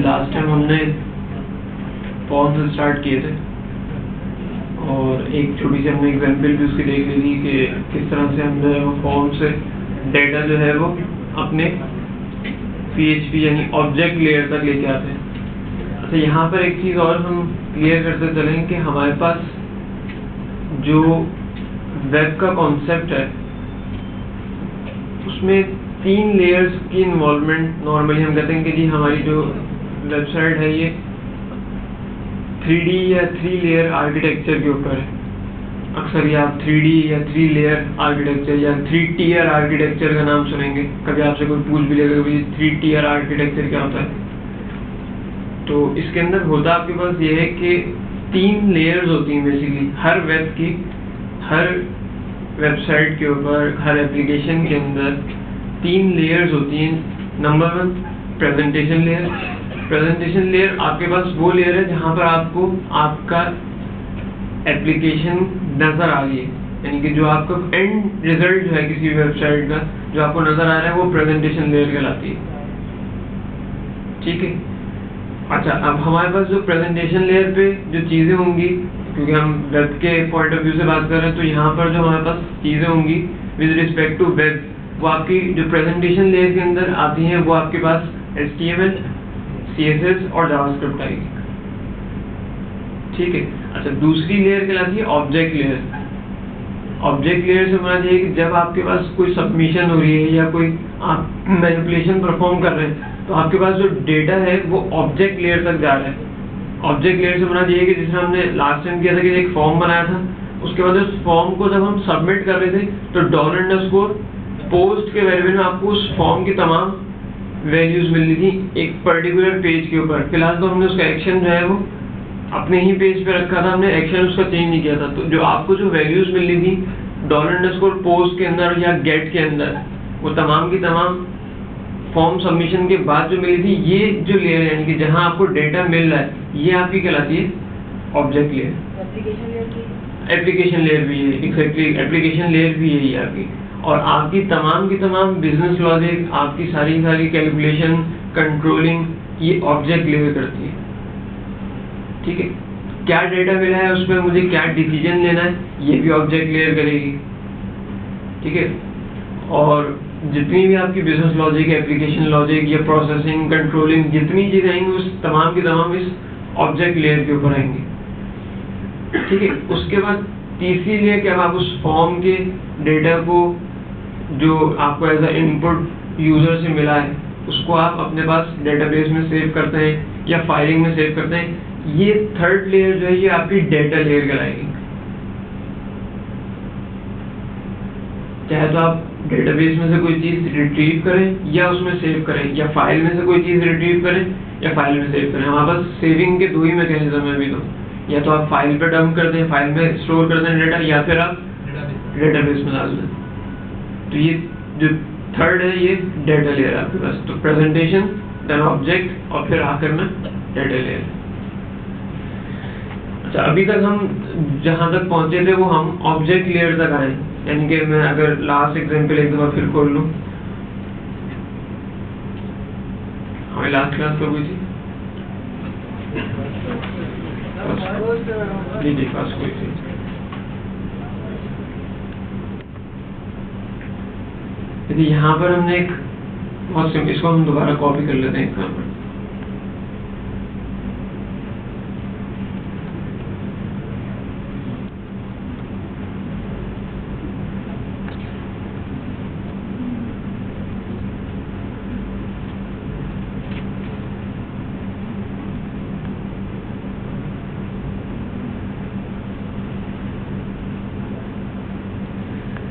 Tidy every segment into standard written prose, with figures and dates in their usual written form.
Last time हमने form से start किए थे और एक छोटी सी हमने एग्जाम्पल भी उसकी देख ली थी कि किस तरह से हम जो है वो फॉर्म से डेटा जो है वो अपने PHP यानी ऑब्जेक्ट लेयर तक लेके आते हैं। अच्छा, यहाँ पर एक चीज़ और हम क्लियर करते चलें कि हमारे पास जो वेब का कॉन्सेप्ट है उसमें 3 लेयर्स की इन्वॉल्वमेंट नॉर्मली हम कहते हैं कि जी हमारी जो वेबसाइट है ये 3D या 3 लेयर आर्किटेक्चर के ऊपर है। अक्सर ये आप 3D या 3 लेयर आर्किटेक्चर या 3 टियर आर्किटेक्चर का नाम सुनेंगे। कभी आपसे कोई पूछ भी लेगा कि 3 टियर आर्किटेक्चर क्या होता है, तो इसके अंदर होता आपके पास ये है कि 3 लेयर्स होती हैं बेसिकली हर वेब की, हर वेबसाइट के ऊपर, हर एप्लीकेशन के अंदर 3 लेयर्स होती हैं। Number 1 presentation layer. Presentation layer आपके पास वो लेयर है जहाँ पर आपको आपका एप्लीकेशन नज़र आ रही है, यानी कि जो आपका एंड रिजल्ट जो है किसी वेबसाइट का जो आपको नज़र आ रहा है वो प्रेजेंटेशन लेयर कहलाती है। ठीक है। अच्छा, अब हमारे पास जो प्रेजेंटेशन लेयर पे जो चीज़ें होंगी, क्योंकि हम वेब के पॉइंट ऑफ व्यू से बात कर रहे हैं, तो यहाँ पर जो हमारे पास चीज़ें होंगी विद रिस्पेक्ट टू वेब, वो आपकी जो प्रेजेंटेशन लेयर के अंदर आती हैं वो आपके पास HTML, CSS और जावास्क्रिप्ट आएगी। ठीक है। अच्छा, दूसरी लेयर कहलाती है ऑब्जेक्ट लेयर। ऑब्जेक्ट लेयर से मना चाहिए कि जब आपके पास कोई सबमिशन हो रही है या कोई आप मैनिपुलेशन परफॉर्म कर रहे हैं तो आपके पास जो डेटा है वो ऑब्जेक्ट लेयर तक जा रहा है। ऑब्जेक्ट लेयर से मना चाहिए कि जिसमें हमने लास्ट टाइम किया था कि एक फॉर्म बनाया था, उसके बाद उस फॉर्म को जब हम सबमिट कर रहे थे तो $post के वेरिएबल में आपको उस फॉर्म की तमाम वैल्यूज मिल रही थी एक पर्टिकुलर पेज के ऊपर। फिलहाल तो हमने उसका एक्शन जो है वो अपने ही पेज पे रखा था, हमने एक्शन उसका चेंज नहीं किया था। तो जो आपको जो वैल्यूज मिल रही थी $post के अंदर या गेट के अंदर, वो तमाम की तमाम फॉर्म सबमिशन के बाद जो मिली थी, ये जो लेयर है यानी कि जहां आपको डेटा मिल रहा है, ये आपकी कहलाती है ऑब्जेक्ट लेयर। एप्लीकेशन लेयर भी है, एग्जैक्टली एप्लीकेशन लेयर भी यही है आपकी। और आपकी तमाम बिजनेस लॉजिक, आपकी सारी कैलकुलेशन, कंट्रोलिंग, ये ऑब्जेक्ट लेयर करती है। ठीक है। क्या डेटा मिला है उसमें मुझे क्या डिसीजन लेना है, ये भी ऑब्जेक्ट लेयर करेगी। ठीक है। और जितनी भी आपकी बिजनेस लॉजिक, एप्लीकेशन लॉजिक या प्रोसेसिंग, कंट्रोलिंग, जितनी चीजें आएंगी उस तमाम की तमाम इस ऑब्जेक्ट लेयर के ऊपर आएंगी। ठीक है। उसके बाद तीसरी लेयर कि अब आप उस फॉर्म के डेटा को जो आपको एज अ इनपुट यूजर से मिला है उसको आप अपने पास डेटाबेस में सेव करते हैं या फाइलिंग में सेव करते हैं। ये थर्ड लेयर जो है ये आपकी डेटा लेयर कहलाएगी। चाहे तो आप डेटाबेस में से कोई चीज रिट्रीव करें या उसमें सेव करें, या फाइल में से कोई चीज रिट्रीव करें या फाइल में सेव करें। हमारे पास सेविंग के 2 ही मैकेनिज्म है अभी तो, या तो आप फाइल पे डंप कर दें, फाइल में स्टोर कर दें डेटा, या फिर आप डेटाबेस में डाल दें। तो ये जो थर्ड है ये डेटा लेयर आपके पास। तो प्रेजेंटेशन, देन ऑब्जेक्ट और फिर आखिर में डेटा लेयर। अच्छा, अभी तक हम जहां तक पहुंचे थे वो हम ऑब्जेक्ट लेयर तक आए, यानी कि मैं अगर लास्ट एग्जांपल एक दफा फिर खोल लूं, हमें लास्ट क्लास कब हुई थी? जी क्लास हुई थी। यहाँ पर हमने एक बहुत सिंपल, इसको हम दोबारा कॉपी कर लेते हैं यहाँ पर।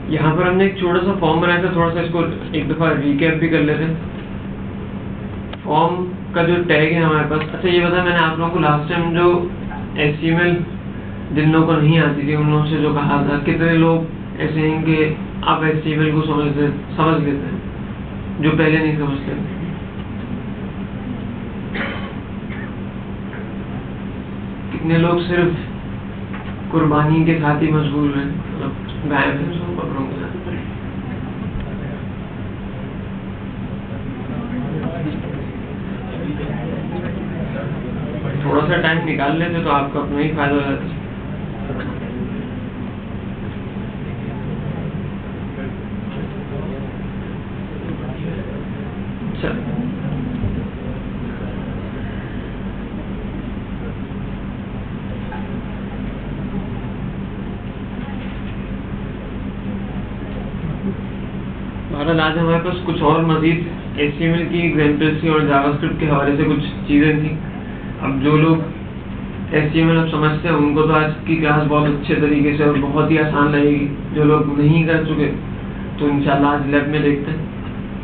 यहाँ पर हमने एक छोटा सा फॉर्म बनाया था, थोड़ा सा इसको एक दफा रिकैप भी कर लेते हैं। फॉर्म का जो टैग है हमारे पास, अच्छा ये बता, मैंने आप लोगों को लास्ट टाइम जो HTML जिन लोगों को नहीं आती थी उन लोगों से जो कहा था, कितने लोग ऐसे हैं कि आप HTML को समझ लेते हैं जो पहले नहीं समझते थे? कितने लोग सिर्फ कुर्बानी के साथ ही मशगूल हैं, मतलब गाय भैंसों बकरों के साथ? थोड़ा सा टाइम निकाल लेते तो आपका अपना ही फायदा हो जाता। अच्छा, बहरहाल आज हमारे पास कुछ और मजीद HTML की एग्जाम्पल्स थी और जावास्क्रिप्ट के हवाले से कुछ चीज़ें थी। अब जो लोग HTML अब समझते हैं उनको तो आज की क्लास बहुत अच्छे तरीके से और बहुत ही आसान लगेगी। जो लोग नहीं कर चुके तो इंशाल्लाह आज लैब में देखते हैं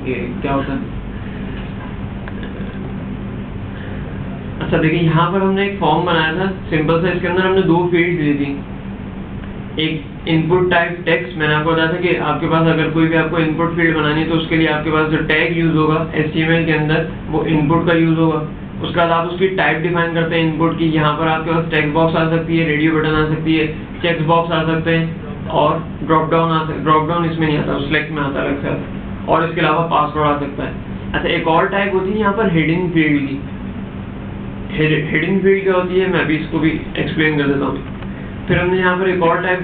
ये क्या होता है। अच्छा देखिए, यहाँ पर हमने एक फॉर्म बनाया था सिंपल सा। इसके अंदर हमने 2 फील्ड ली थी। एक इनपुट टाइप टेक्स्ट, मैंने आपको बताया था कि आपके पास अगर कोई भी आपको इनपुट फील्ड बनानी है तो उसके लिए आपके पास जो टैग यूज होगा HTML के अंदर वो इनपुट का यूज होगा। उसके बाद आप उसकी टाइप डिफाइन करते हैं इनपुट की। यहाँ पर आपके पास टेक्स्ट बॉक्स आ सकती है, रेडियो बटन आ सकती है, चेक बॉक्स आ सकते हैं और ड्रॉप डाउन इसमें नहीं आता, सिलेक्ट में आता अलग से। और इसके अलावा पासवर्ड आ सकता है। अच्छा, एक और टाइप होती है यहाँ पर हिडन फील्ड की। हिडन फील्ड क्या होती है मैं अभी इसको भी एक्सप्लेन कर देता हूँ। फिर हमने यहाँ पर एक और टाइप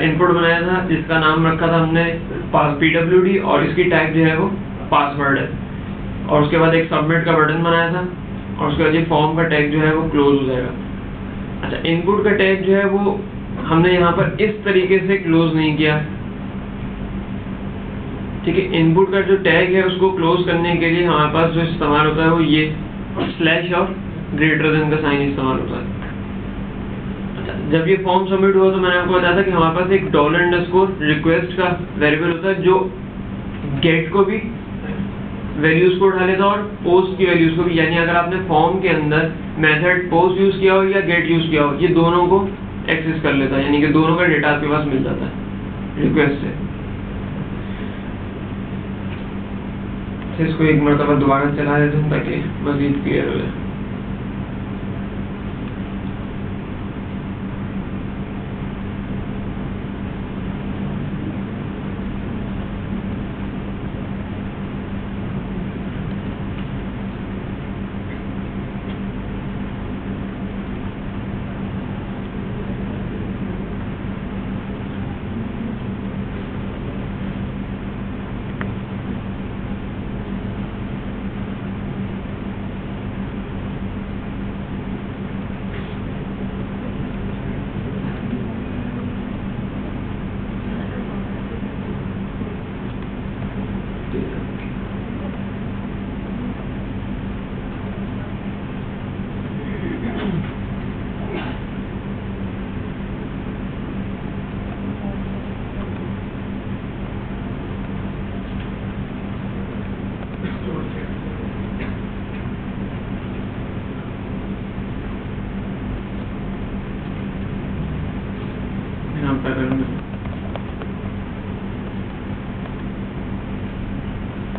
इनपुट बनाया था जिसका नाम रखा था हमने PWD और इसकी टाइप जो है वो पासवर्ड है। और उसके बाद एक सबमिट का बटन बनाया था और उसके बाद ये फॉर्म का टैग जो है वो क्लोज हो जाएगा। अच्छा, इनपुट का टैग जो है वो हमने यहाँ पर इस तरीके से क्लोज नहीं किया, ठीक है। इनपुट का जो टैग है उसको क्लोज करने के लिए हमारे पास जो इस्तेमाल होता है वो ये स्लैश और ग्रेटर देन का साइन इस्तेमाल होता है। जब ये फॉर्म सबमिट हुआ तो मैंने आपको बताया था कि हमारे पास एक $_request का वेरिएबल होता है जो गेट को भी वैल्यूज को उठा लेता और पोस्ट की वैल्यूज को भी। यानी अगर आपने फॉर्म के अंदर मेथड पोस्ट यूज किया हो या गेट यूज किया हो, ये दोनों को एक्सेस कर लेता है, यानी कि दोनों का डेटा आपके पास मिल जाता है रिक्वेस्ट से। इसको एक मरतबा दोबारा चला देते हैं ताकि मजीद क्लियर हो जाए।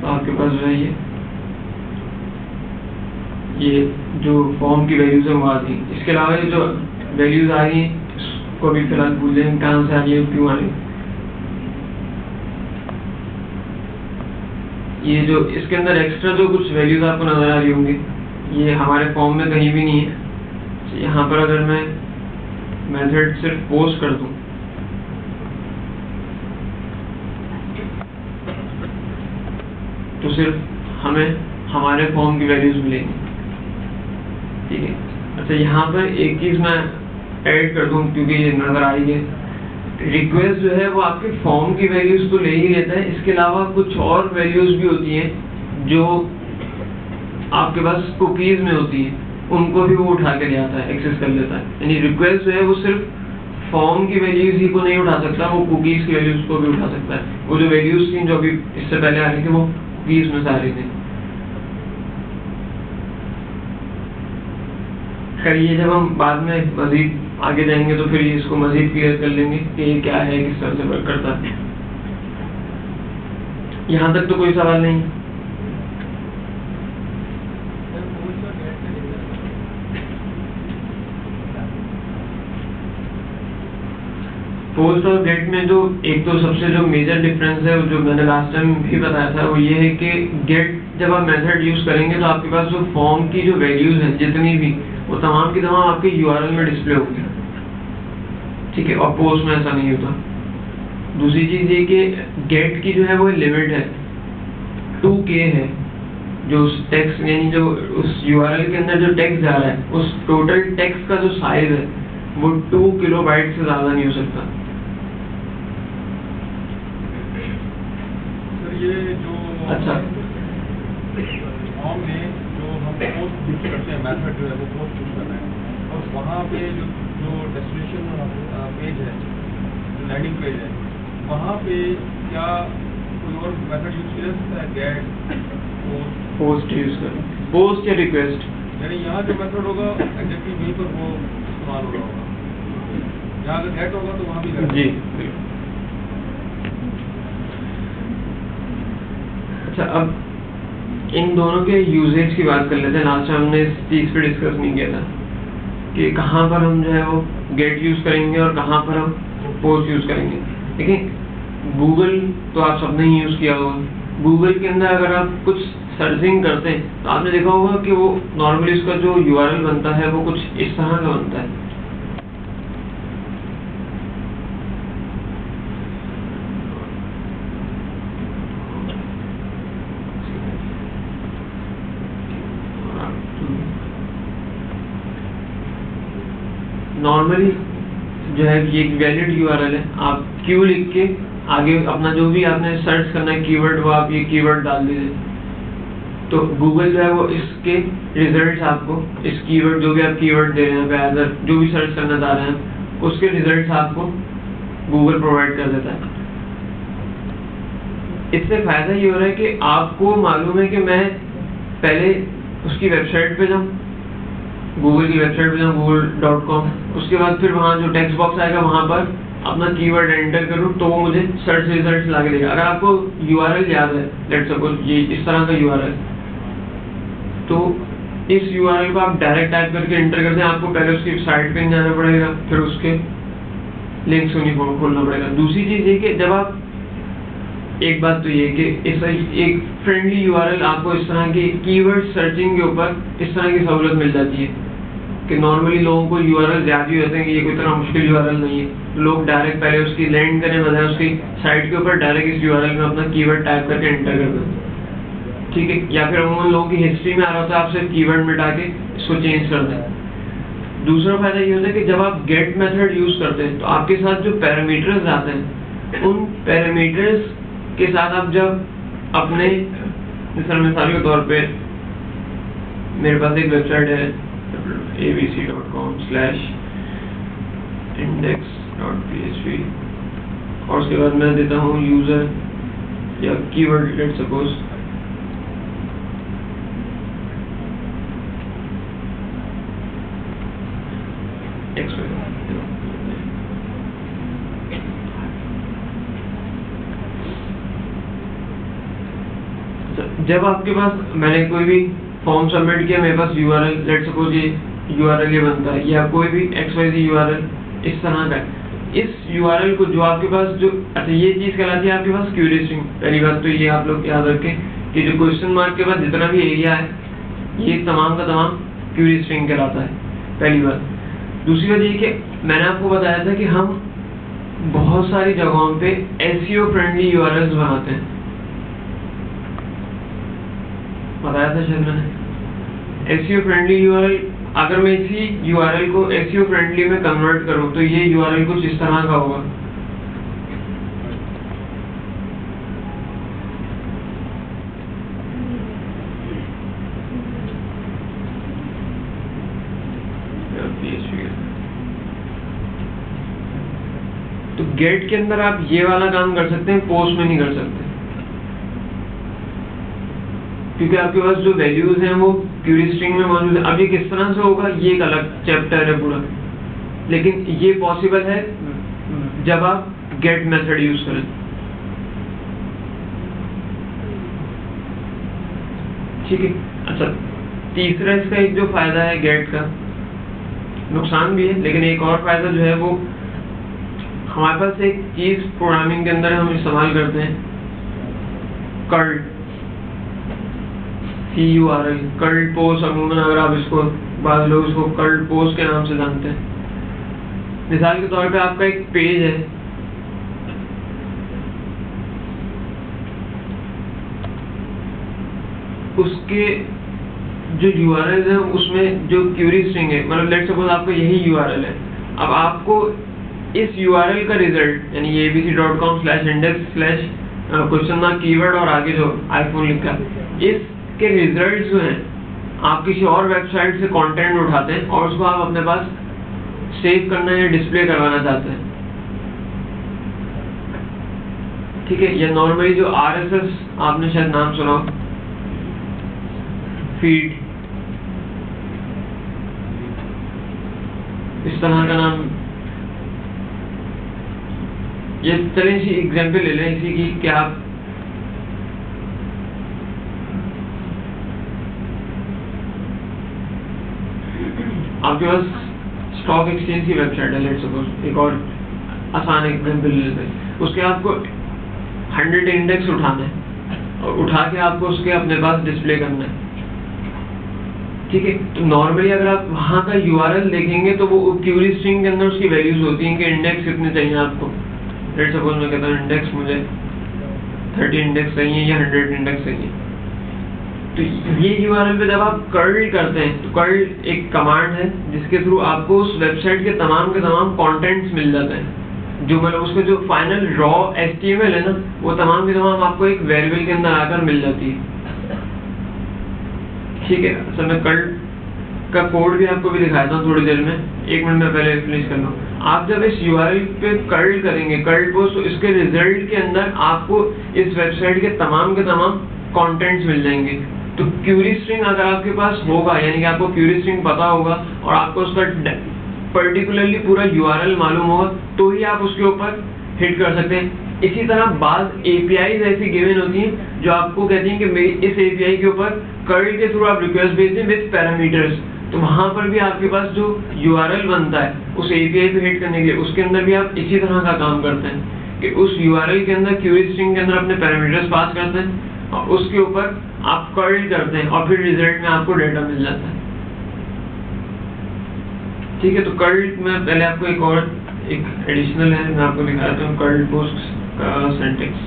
आपके पास जो है ये जो फॉर्म की वैल्यूज है वो आ गई। इसके अलावा ये जो वैल्यूज आ गई इसको भी फिलहाल भूल जाएंगे कहाँ से आ रही है, क्यों आ रही है। ये जो इसके अंदर एक्स्ट्रा जो कुछ वैल्यूज आपको नजर आ रही होंगी ये हमारे फॉर्म में कहीं भी नहीं है। यहाँ पर अगर मैं मेथड सिर्फ पोस्ट कर दूं तो सिर्फ हमें हमारे फॉर्म की वैल्यूज मिलेंगी, ठीक है। अच्छा, यहाँ पर एक चीज मैं ऐड कर दूं क्योंकि ये नजर आई है। रिक्वेस्ट जो है वो आपके फॉर्म की वैल्यूज तो ले ही लेता है, इसके अलावा कुछ और वैल्यूज भी होती हैं जो आपके पास कुकीज में होती हैं, उनको भी वो उठा के ले आता है, एक्सेस कर लेता है। यानी रिक्वेस्ट जो है वो सिर्फ फॉर्म की वैल्यूज ही को नहीं उठा सकता, वो कुकीज की वैल्यूज को भी उठा सकता है। वो जो वैल्यूज थी जो अभी इससे पहले आ रही थी वो कुकीज में से आ रही थी। करिए जब हम बाद में मजीद आगे जाएंगे तो फिर इसको मजीद क्लियर कर लेंगे कि ये क्या है, किस तरह से वर्क करता है। यहाँ तक तो कोई सवाल नहीं। पोस्ट और गेट में जो एक तो सबसे जो मेजर डिफरेंस है जो मैंने लास्ट टाइम भी बताया था वो ये है कि गेट जब आप मेथड यूज करेंगे तो आपके पास जो फॉर्म की जो वैल्यूज हैं जितनी भी वो तमाम की तमाम आपके यूआरएल में डिस्प्ले होगी, ठीक है, और पोस्ट में ऐसा नहीं होता। दूसरी चीज़ ये कि गेट की जो है वो लिमिट है 2K है, जो उस टेक्स्ट यानी जो उस यूआरएल के अंदर जो टेक्स्ट जा रहा है उस टोटल टेक्स्ट का जो साइज है वो 2 किलोबाइट से ज़्यादा नहीं हो सकता। सर ये जो अच्छा फॉर्म में जो हम पोस्ट यूज करते हैं, मेथड जो है वो पोस्ट यूज कर रहे हैं, और वहाँ पे जो डेस्टिनेशन पेज है, जो लैंडिंग पेज है, वहाँ पे क्या कोई और मेथड यूज किया जा सकता है? गेट, पोस्ट यूज कर, पोस्ट या रिक्वेस्ट, यानी यहाँ जो मेथड होगा एग्जैक्टली वहीं पर वो इस्तेमाल हो रहा होगा। यहाँ अगर गेट होगा तो वहाँ भी गेट जी। अच्छा, अब इन दोनों के यूजेज की बात कर लेते हैं। लास्ट टाइम हमने इस चीज़ पे डिस्कस नहीं किया था कि कहाँ पर हम जो है वो गेट यूज़ करेंगे और कहाँ पर हम पोस्ट यूज़ करेंगे। देखिए, गूगल तो आप सबने ही यूज़ किया होगा। गूगल के अंदर अगर आप कुछ सर्चिंग करते हैं तो आपने देखा होगा कि वो नॉर्मली उसका जो यूआरएल बनता है वो कुछ इस तरह का बनता है। नॉर्मली जो है ये एक वैलिड यूआरएल है, आप क्यू लिख के आगे अपना जो भी आपने सर्च करना है कीवर्ड, वो आप ये कीवर्ड डाल दीजिए, तो गूगल जो है वो इसके रिजल्ट्स आपको इस कीवर्ड, जो भी आप कीवर्ड दे रहे हैं अदर जो भी सर्च करना चाह रहे हैं, उसके रिजल्ट्स आपको गूगल प्रोवाइड कर देता है। इससे फायदा ये हो रहा है कि आपको मालूम है कि मैं पहले उसकी वेबसाइट पे जाऊँ, गूगल की वेबसाइट पे जाऊँ google.com, उसके बाद फिर वहाँ जो टेक्स्ट बॉक्स आएगा वहाँ पर अपना कीवर्ड एंटर करूँ तो वो मुझे सर्च रिजल्ट ला के देगा। अगर आपको यूआरएल याद है, लेट्स सपोज ये इस तरह का यूआरएल, तो इस यूआरएल को आप डायरेक्ट टाइप करके एंटर करते हैं, आपको पहले उसकी साइट पे जाना पड़ेगा, फिर उसके लिंक्स यूनिफॉर्म खोलना पड़ेगा। दूसरी चीज़ ये कि जब आप, एक बात तो ये कि इस एक फ्रेंडली यूआरएल आपको इस तरह की कीवर्ड सर्चिंग के ऊपर इस तरह की सहूलत मिल जाती है कि नॉर्मली लोगों को यूआरएल याद ही होते हैं कि ये कोई तरह मुश्किल यूआरएल नहीं है, लोग डायरेक्ट पहले उसकी लैंड करने बजाय उसकी साइट के ऊपर डायरेक्ट इस यूआरएल में अपना कीवर्ड टाइप करके एंटर कर देते हैं, ठीक है, या फिर उन लोगों की हिस्ट्री में आ रहा होता है, आप सिर्फ कीवर्ड मिटा के इसको चेंज कर दें। दूसरा फायदा ये होता है कि जब आप गेट मेथड यूज करते हैं तो आपके साथ जो पैरामीटर्स आते हैं, उन पैरामीटर्स के साथ आप जब अपने मिसाल के तौर पे मेरे पास एक वेबसाइट है abc.com/index.php और उसके बाद मैं देता हूँ यूजर या कीवर्ड, लेट्स सपोज जब आपके पास, मैंने कोई भी फॉर्म सबमिट किया, मेरे पास यूआरएल, लेट्स सपोज ये यूआरएल ये बनता है, या कोई भी XYZ यूआरएल इस तरह का है, इस यूआरएल को जो आपके पास जो, अच्छा ये चीज़ कहलाती है आपके पास क्वेरी स्ट्रिंग। पहली बात तो ये आप लोग याद रखें कि जो क्वेश्चन मार्क के बाद जितना भी एरिया है ये तमाम का तमाम क्वेरी स्ट्रिंग कहलाता है, पहली बात। दूसरी बात ये कि मैंने आपको बताया था कि हम बहुत सारी जगहों पे SEO फ्रेंडली यूआरएल्स बनाते हैं, बताया था शायद मैंने। SEO फ्रेंडली यूआरएल, अगर मैं इसी यूआरएल को SEO फ्रेंडली में कन्वर्ट करूं तो ये यूआरएल कुछ इस तरह का होगा। तो गेट के अंदर आप ये वाला काम कर सकते हैं, पोस्ट में नहीं कर सकते, क्योंकि आपके पास जो वैल्यूज हैं वो क्वेरी स्ट्रिंग में मौजूद है। अब ये किस तरह से होगा ये एक अलग चैप्टर है पूरा, लेकिन ये पॉसिबल है जब आप गेट मेथड यूज करें। ठीक है, अच्छा तीसरा इसका एक जो फायदा है गेट का, नुकसान भी है लेकिन एक और फायदा जो है वो, हमारे पास एक चीज प्रोग्रामिंग के अंदर हम इस्तेमाल करते हैं, कर्ल, CURL, कर्ल पोस्ट। अमूमन अगर आप इसको बाद लोग इसको कर्ल्ड पोस्ट के नाम से जानते हैं। मिसाल के तौर पे आपका एक पेज है, उसके जो URL है उसमें जो क्यूरी स्ट्रिंग है, मतलब लेट्स सपोज आपका यही URL है, अब आपको इस URL का रिजल्ट यानी abc.com/index/ कीवर्ड और आगे जो आईफोन लिखा है, इसके रिजल्ट जो हैं आप किसी और वेबसाइट से कंटेंट उठाते हैं और उसको आप अपने पास सेव करना या डिस्प्ले करवाना चाहते हैं, ठीक है। या नॉर्मली जो RSS आपने शायद नाम सुना हो, फीड, इस तरह का नाम, ये चलिए इसी एग्जाम्पल ले लें इसी की कि आप आपके पास स्टॉक एक्सचेंज की वेबसाइट है, लेट्स सपोज, एक और आसान एग्जाम्पल ले लेते हैं, उसके आपको 100 इंडेक्स उठाना है और उठा के आपको उसके अपने पास डिस्प्ले करना है, ठीक है। तो नॉर्मली अगर आप वहाँ का URL देखेंगे तो वो क्यूरी स्ट्रिंग के अंदर उसकी वैल्यूज होती हैं कि इंडेक्स कितने चाहिए आपको। लेट्स सपोज मैं कहता हूँ इंडेक्स मुझे 30 इंडेक्स चाहिए या 100 इंडेक्स चाहिए। तो ये URL पे जब आप कर्ल करते हैं तो कर्ल एक कमांड है जिसके थ्रू आपको उस वेबसाइट के तमाम कंटेंट्स मिल जाते हैं, जो मतलब उसका जो फाइनल रॉ HTML है ना, वो तमाम के तमाम आपको एक वेरिएबल के अंदर आकर मिल जाती है, ठीक है। सर मैं कर्ल का कोड भी आपको भी दिखाता हूँ थोड़ी देर में, एक मिनट में पहले फिनिश कर लूँ। आप जब इस URL पे कर्ल करेंगे, कर्ल पोस्ट, तो इसके रिजल्ट के अंदर आपको इस वेबसाइट के तमाम कंटेंट्स मिल जाएंगे। तो क्यूरी स्ट्रिंग अगर आपके पास होगा, यानी कि आपको क्यूरी स्ट्रिंग पता होगा और आपको उसका पर्टिकुलरली पूरा URL मालूम होगा, तो ही आप उसके ऊपर हिट कर सकते हैं। इसी तरह बाद APIs ऐसी गिवन होती हैं जो आपको कहती हैं कि इस API के ऊपर कर्ल के थ्रू आप रिक्वेस्ट भेजते हैं विद पैरामीटर्स, तो वहाँ पर भी आपके पास जो URL बनता है उस API पे हिट करने के लिए, उसके अंदर भी आप इसी तरह का काम करते हैं कि उस URL के अंदर क्यूरी स्ट्रिंग के अंदर अपने पैरामीटर्स पास करते हैं और उसके ऊपर आप कर्ल करते हैं और फिर रिजल्ट में आपको डेटा मिल जाता है, ठीक है। तो कर्ल में पहले आपको एक एडिशनल है, मैं आपको दिखाता हूँ कर्ल पोस्ट का सिंटैक्स।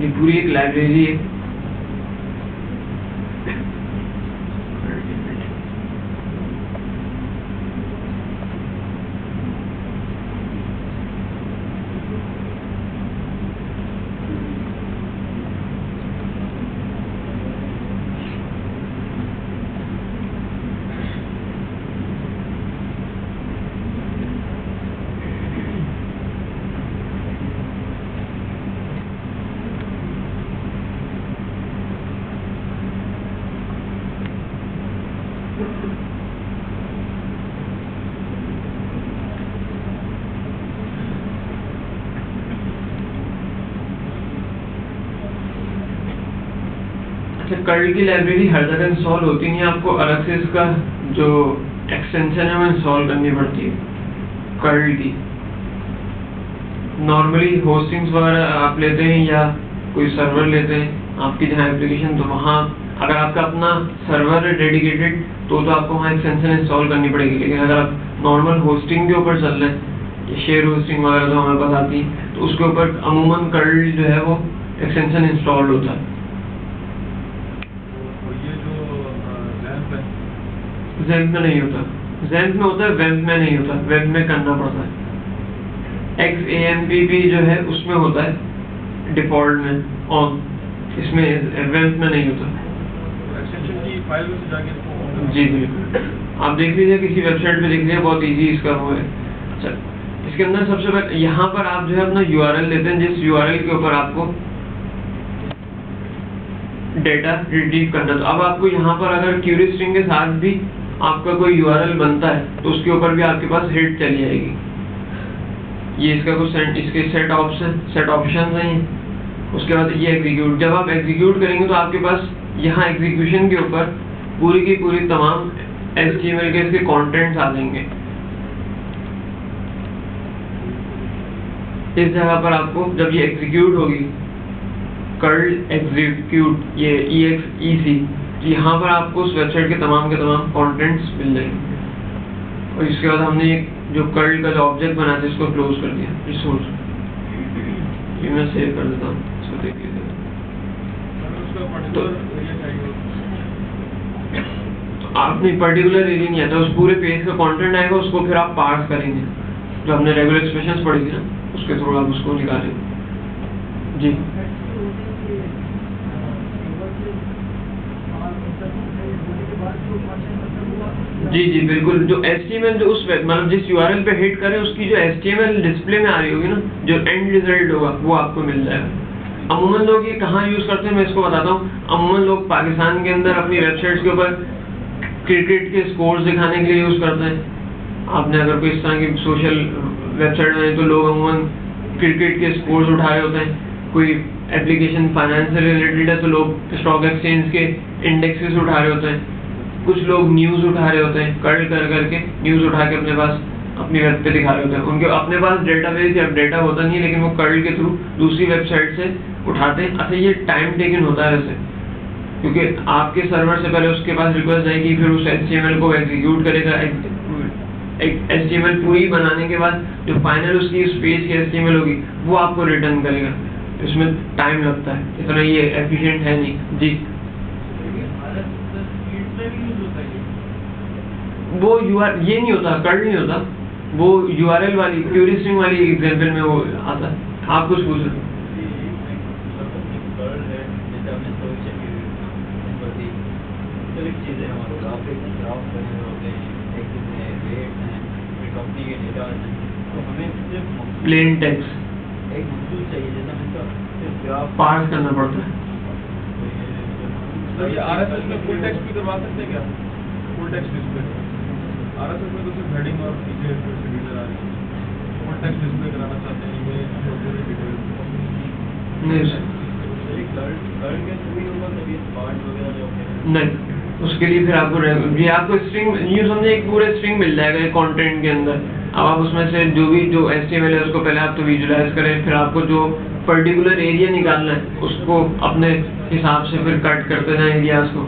ये पूरी एक लाइब्रेरी है, कर्ल की लाइब्रेरी हर जगह इंस्टॉल होती नहीं है, आपको अलग से इसका जो एक्सटेंशन है वो इंस्टॉल करनी पड़ती है कर्ल की। नॉर्मली होस्टिंग्स वगैरह आप लेते हैं या कोई सर्वर लेते हैं आपकी जहाँ एप्लीकेशन, तो वहाँ अगर आपका अपना सर्वर है डेडिकेटेड तो आपको वहाँ एक्सटेंशन इंस्टॉल करनी पड़ेगी। लेकिन अगर आप नॉर्मल होस्टिंग के ऊपर चल रहे हैं, शेयर होस्टिंग वगैरह जो हमारे पास आती है, तो उसके ऊपर अमूमन कर्ल जो है वो एक्सटेंशन इंस्टॉल्ड होता है। ज़ैम्प में नहीं होता, ज़ैम्प में होता है, वेब में नहीं होता, वेब में करना पड़ता है। XAMPP जो है उसमें होता है डिफॉल्ट में ऑन, इसमें वेब में नहीं होता। एक्सटेंशन की फाइल में से जाके इसको जी बिल्कुल, आप देख लीजिए किसी वेबसाइट पे देख लीजिए, बहुत इजी इसका वो है। अच्छा, इसके अंदर सबसे पहले यहाँ पर आप जो है अपना URL लेते हैं, जिस URL के ऊपर आपको डेटा रिट्रीव करना। तो अब आपको यहाँ पर अगर क्यूरी स्ट्रिंग के साथ भी आपका कोई URL बनता है तो उसके ऊपर भी आपके पास हिट चली जाएगी। ये इसका कुछ इसके सेट ऑप्शन नहीं है। उसके बाद ये एग्जीक्यूट, जब आप एग्जीक्यूट करेंगे तो आपके पास यहाँ एग्जीक्यूशन के ऊपर पूरी की पूरी तमाम HTML के इसके कंटेंट्स आ जाएंगे। इस जगह पर आपको जब ये एग्जीक्यूट होगी, कर्ल एग्जीक्यूट, ये EXEC, तो यहाँ पर आपको उस वेबसाइट के तमाम कंटेंट्स मिल जाएंगे। और इसके बाद हमने जो कर्ल का जो ऑब्जेक्ट बना था इसको क्लोज कर दिया। रिसोर्स ये मैं सेव कर देता हूँ, इसको देख लीजिए। तो आपने पर्टिकुलर एरिया नहीं आता, उस पूरे पेज का कंटेंट आएगा, उसको फिर आप पार्स करेंगे, जो हमने रेगुलर एक्सप्रेशंस पढ़ी थी ना, उसके थ्रू आप उसको निकालेंगे। जी जी जी बिल्कुल। जो HTML जो उस मतलब जिस URL पे हिट करें उसकी जो HTML डिस्प्ले में आ रही होगी ना, जो एंड रिजल्ट होगा वो आपको मिल जाएगा। अमूमन लोग ये कहाँ यूज़ करते हैं मैं इसको बताता हूँ। अमूमन लोग पाकिस्तान के अंदर अपनी वेबसाइट्स के ऊपर क्रिकेट के स्कोर्स दिखाने के लिए यूज़ करते हैं। आपने अगर कोई इस तरह की सोशल वेबसाइट बनाई तो लोग अमूमन क्रिकेट के स्कोर्स उठा रहे होते हैं। कोई एप्लीकेशन फाइनेंस से रिलेटेड है तो लोग स्टॉक एक्सचेंज के इंडेक्सेस उठा रहे होते हैं। कुछ लोग न्यूज़ उठा रहे होते हैं, कर्ल कर करके न्यूज़ उठा के अपने पास अपनी वेब पे दिखा रहे होते हैं। उनके अपने पास डेटाबेस या डेटा होता नहीं है, लेकिन वो कर्ल के थ्रू दूसरी वेबसाइट से उठाते हैं। अच्छा ये टाइम टेकन होता है वैसे, क्योंकि आपके सर्वर से पहले उसके पास रिक्वेस्ट जाएगी, फिर उस HTML को एग्जीक्यूट करेगा। HTML पूरी बनाने के बाद जो फाइनल उसकी उस पेज की HTML होगी वो आपको रिटर्न करेगा। इसमें टाइम लगता है, इतना ये एफिशिएंट है नहीं। जी वो ये नहीं होता, कर्ल नहीं होता, वो URL वाली क्वेरी स्ट्रिंग वाली एग्जांपल में वो आता है। आप कुछ पूछ रहे प्लेन टेक्स्ट पार्स करना पड़ता है। ये RSS में फुल टेक्स्ट भी करवा सकते हैं क्या? फुल टेक्स्ट डिस्प्ले RSS में तो सिर्फ हेडिंग और पीछे डिटेल आ रही है। फुल टेक्स्ट डिस्प्ले कराना चाहते हैं इमेज और पूरी डिटेल नहीं सर, नहीं उसके लिए फिर आपको स्ट्रिंग यूँ समझे एक पूरे स्ट्रिंग मिल जाएगा एक कंटेंट के अंदर। अब आप उसमें से जो HTML है उसको पहले आप तो विजुलाइज करें, फिर आपको जो पर्टिकुलर एरिया निकालना है उसको अपने हिसाब से फिर कट करते जाएं एरियाज को।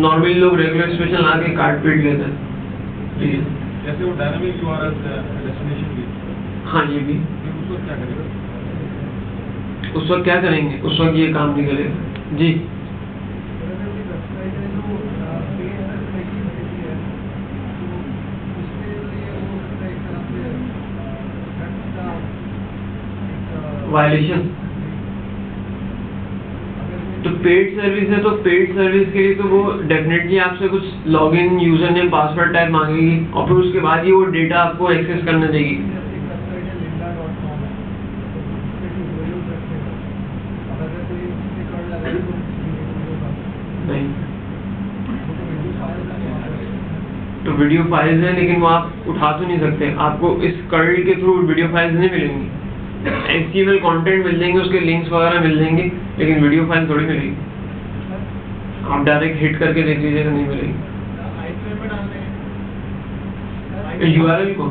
नॉर्मली लोग रेगुलर एक्सप्रेशन ला के काट पीट लेते हैं। जैसे वो डायनामिक URL डेस्टिनेशन भी, हाँ ये भी। उस वक्त क्या करेगा? उस वक्त क्या करेंगे? उस वक्त ये काम नहीं करेगा। जी वायलेशन तो पेड सर्विस है, तो पेड सर्विस के लिए तो वो डेफिनेटली आपसे कुछ login user name password type मांगेगी और फिर उसके बाद ही वो डेटा आपको एक्सेस करने देगी। नहीं तो वीडियो फाइल्स हैं, लेकिन वो आप उठा तो नहीं सकते। आपको इस कर्ल के थ्रू वीडियो फाइल्स नहीं मिलेंगी। HTML कंटेंट मिल जाएंगे, उसके लिंक्स वगैरह मिल जाएंगे, लेकिन वीडियो फाइल थोड़ी मिलेगी। आप डायरेक्ट हिट करके देख लीजिएगा, नहीं मिलेगी। URL को